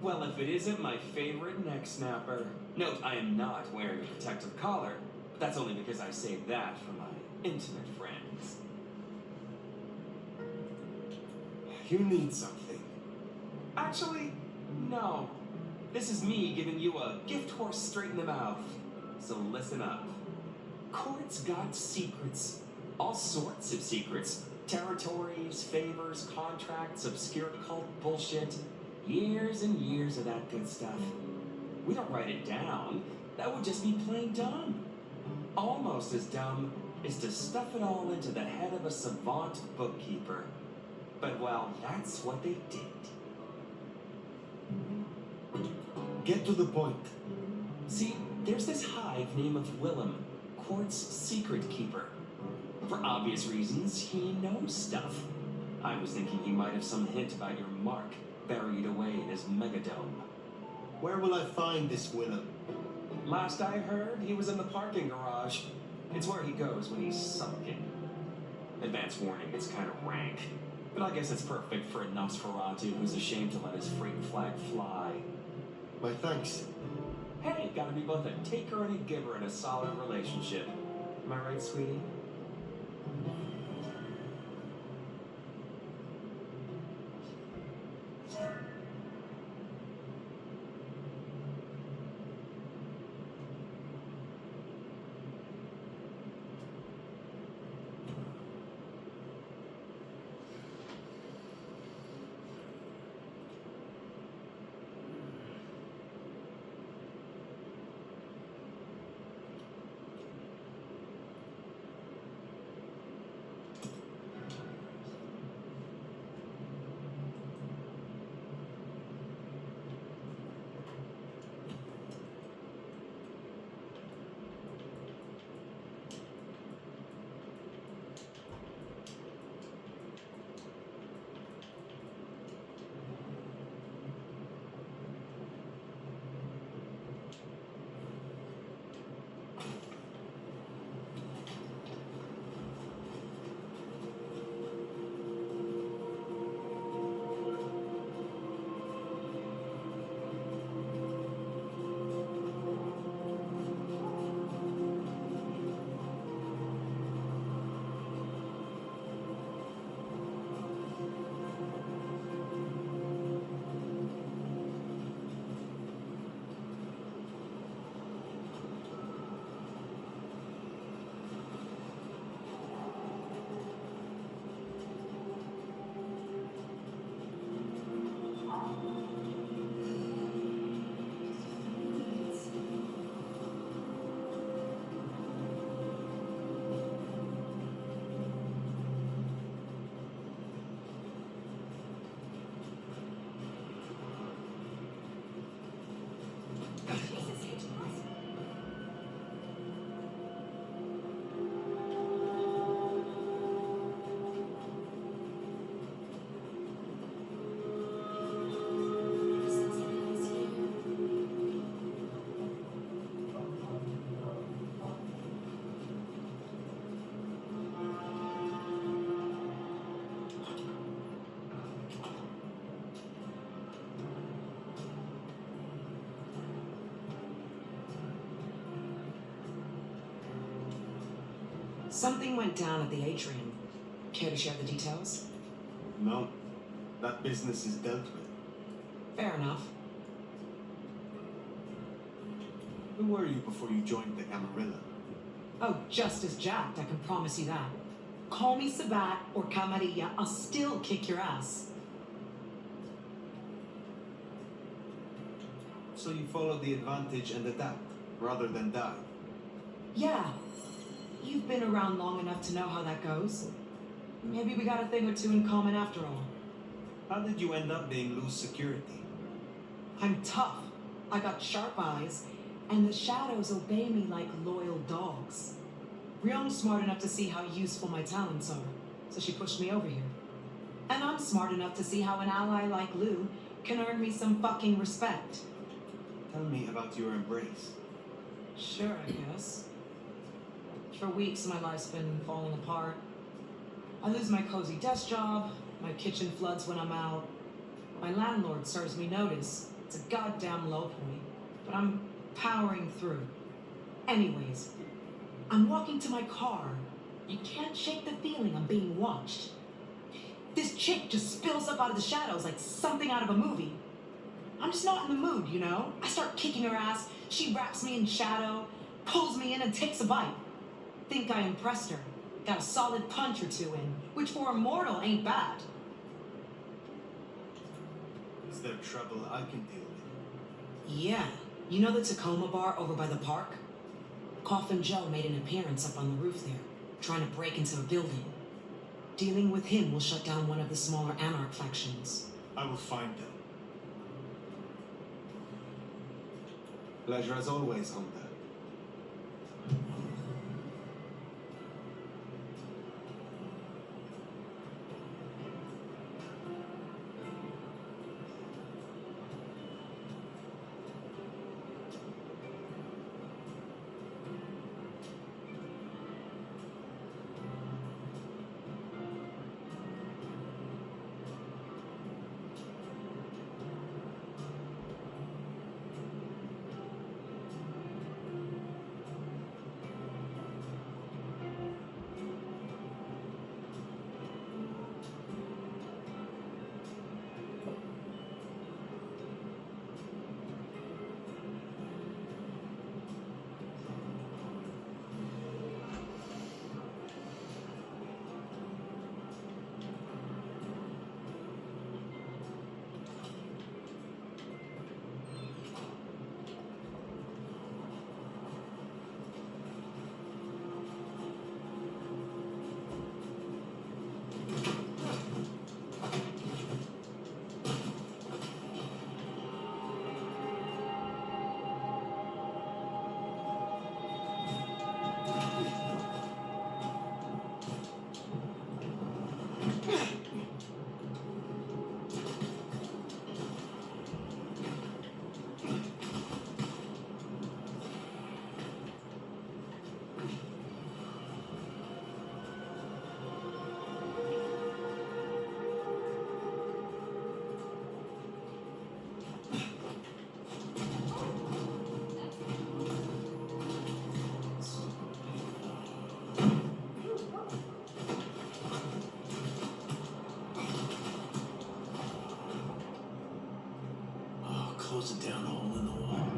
Well, if it isn't my favorite neck snapper. Note, I am not wearing a protective collar, but that's only because I saved that for my intimate friends. You need something. Actually, no. This is me giving you a gift horse straight in the mouth. So listen up. Court's got secrets. All sorts of secrets. Territories, favors, contracts, obscure cult bullshit. Years and years of that good stuff. We don't write it down. That would just be plain dumb. Almost as dumb is to stuff it all into the head of a savant bookkeeper. But well, that's what they did. Get to the point. See, there's this hive named of Willem, Court's secret keeper. For obvious reasons, he knows stuff. I was thinking he might have some hint about your mark buried away in his megadome. Where will I find this Willem? Last I heard, he was in the parking garage. It's where he goes when he's sunken. Advance warning, it's kind of rank. But I guess it's perfect for a Nosferatu who's ashamed to let his freak flag fly. My thanks. Hey, gotta be both a taker and a giver in a solid relationship. Am I right, sweetie? Something went down at the atrium. Care to share the details? No. That business is dealt with. Fair enough. Who were you before you joined the Camarilla? Oh, just as jacked, I can promise you that. Call me Sabat or Camarilla, I'll still kick your ass. So you followed the advantage and adapt, rather than die? Yeah. You've been around long enough to know how that goes. Maybe we got a thing or two in common after all. How did you end up being loose security? I'm tough. I got sharp eyes, and the shadows obey me like loyal dogs. Rion's smart enough to see how useful my talents are, so she pushed me over here. And I'm smart enough to see how an ally like Lou can earn me some fucking respect. Tell me about your embrace. Sure, I guess. For weeks, my life's been falling apart. I lose my cozy desk job, my kitchen floods when I'm out. My landlord serves me notice. It's a goddamn low point, but I'm powering through. Anyways, I'm walking to my car. You can't shake the feeling I'm being watched. This chick just spills up out of the shadows like something out of a movie. I'm just not in the mood, you know? I start kicking her ass, she wraps me in shadow, pulls me in and takes a bite. Think I impressed her. Got a solid punch or two in, which for a mortal ain't bad. Is there trouble I can deal with? Yeah, you know the Tacoma bar over by the park? Coffin Joe made an appearance up on the roof there, trying to break into a building. Dealing with him will shut down one of the smaller anarch factions. I will find them. Pleasure as always, Honda. Close it down, hole in the wall.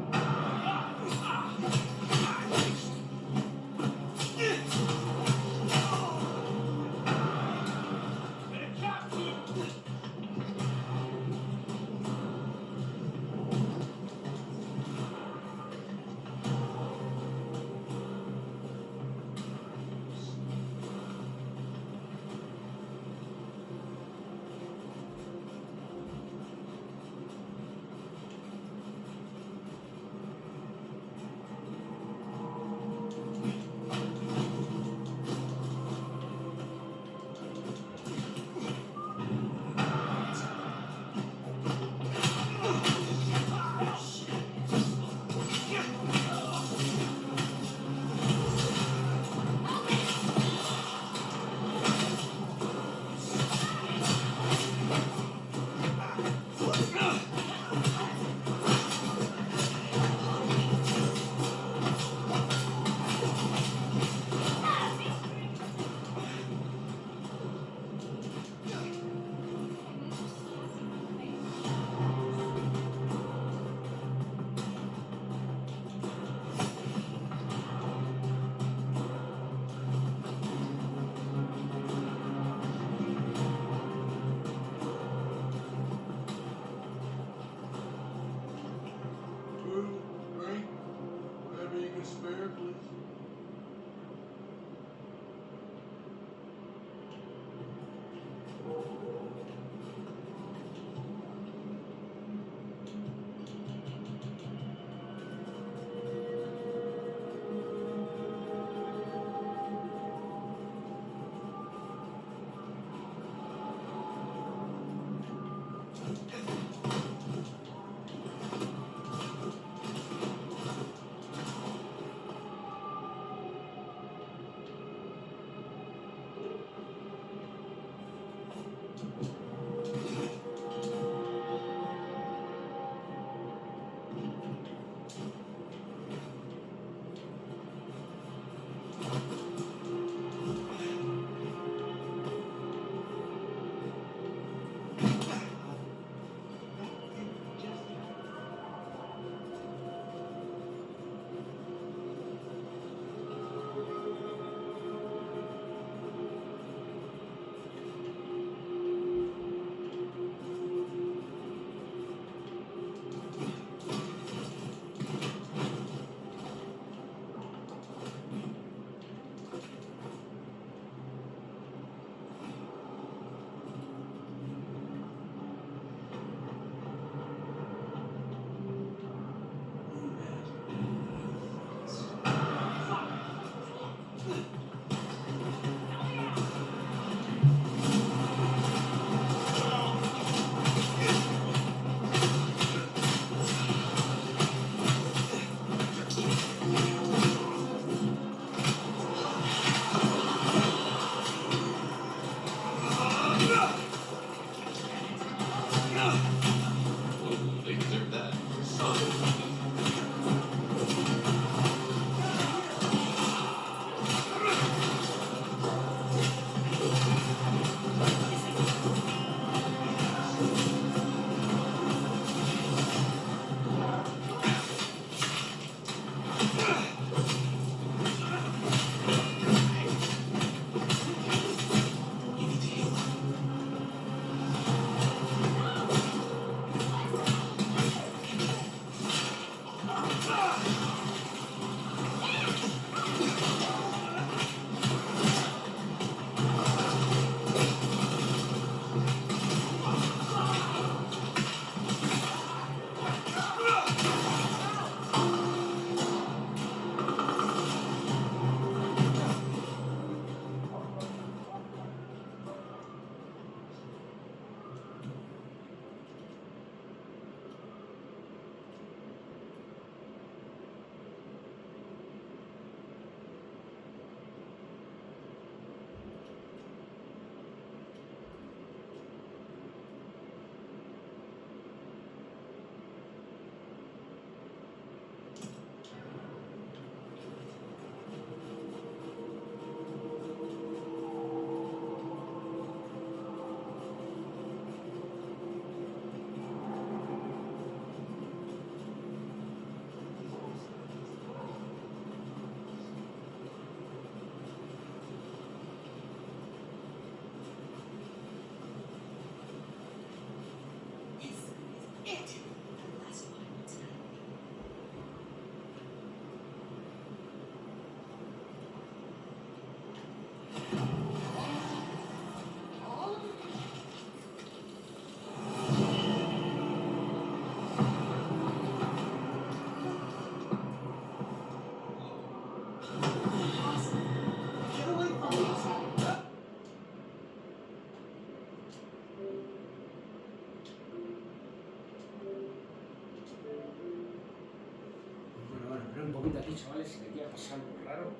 aquí, chavales, que aquí ha pasado algo raro.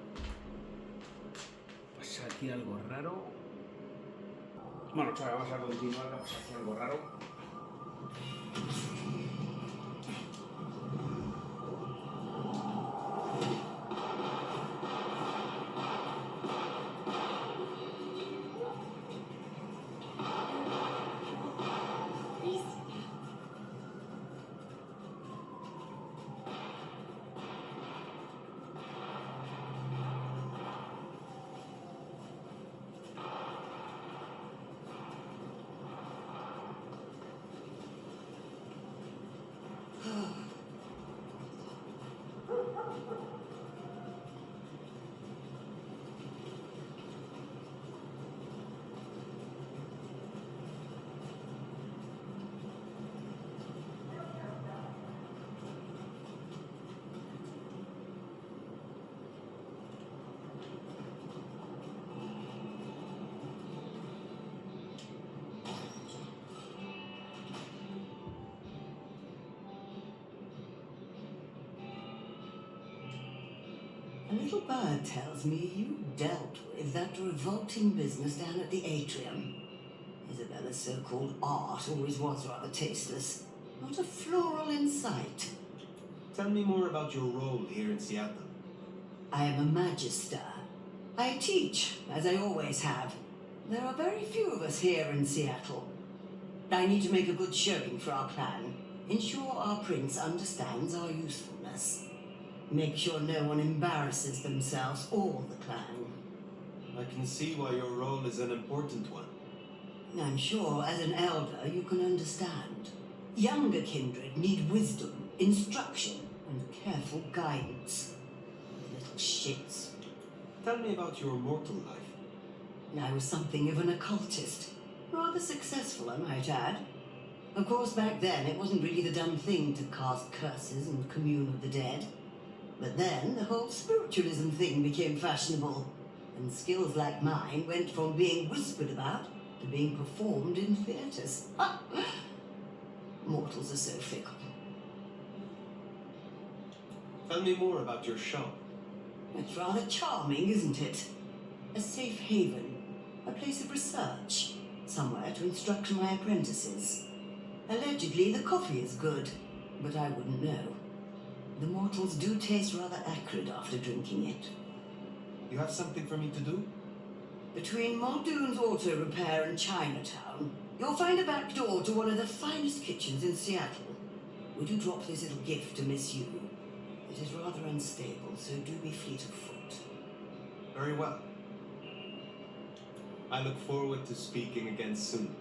Pasa aquí algo raro. Bueno, chavales, vamos a continuar, que pasa aquí algo raro. A little bird tells me you dealt with that revolting business down at the atrium. Isabella's so-called art always was rather tasteless. Not a floral in sight. Tell me more about your role here in Seattle. I am a magister. I teach, as I always have. There are very few of us here in Seattle. I need to make a good showing for our clan. Ensure our prince understands our usefulness. Make sure no one embarrasses themselves or the clan. I can see why your role is an important one. I'm sure as an elder you can understand. Younger kindred need wisdom, instruction, and careful guidance. Little shits. Tell me about your mortal life. I was something of an occultist. Rather successful, I might add. Of course, back then it wasn't really the done thing to cast curses and commune with the dead. But then the whole spiritualism thing became fashionable, and skills like mine went from being whispered about to being performed in theatres. Mortals are so fickle. Tell me more about your shop. It's rather charming, isn't it? A safe haven, a place of research, somewhere to instruct my apprentices. Allegedly, the coffee is good, but I wouldn't know. The mortals do taste rather acrid after drinking it. You have something for me to do? Between Muldoon's Auto Repair and Chinatown, you'll find a back door to one of the finest kitchens in Seattle. Would you drop this little gift to Miss Yu? It is rather unstable, so do be fleet of foot. Very well. I look forward to speaking again soon.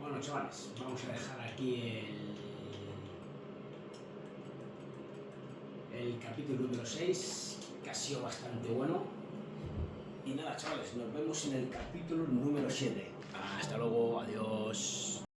Bueno, chavales, vamos a dejar aquí el capítulo número 6, que ha sido bastante bueno. Y nada, chavales, nos vemos en el capítulo número 7. Hasta luego.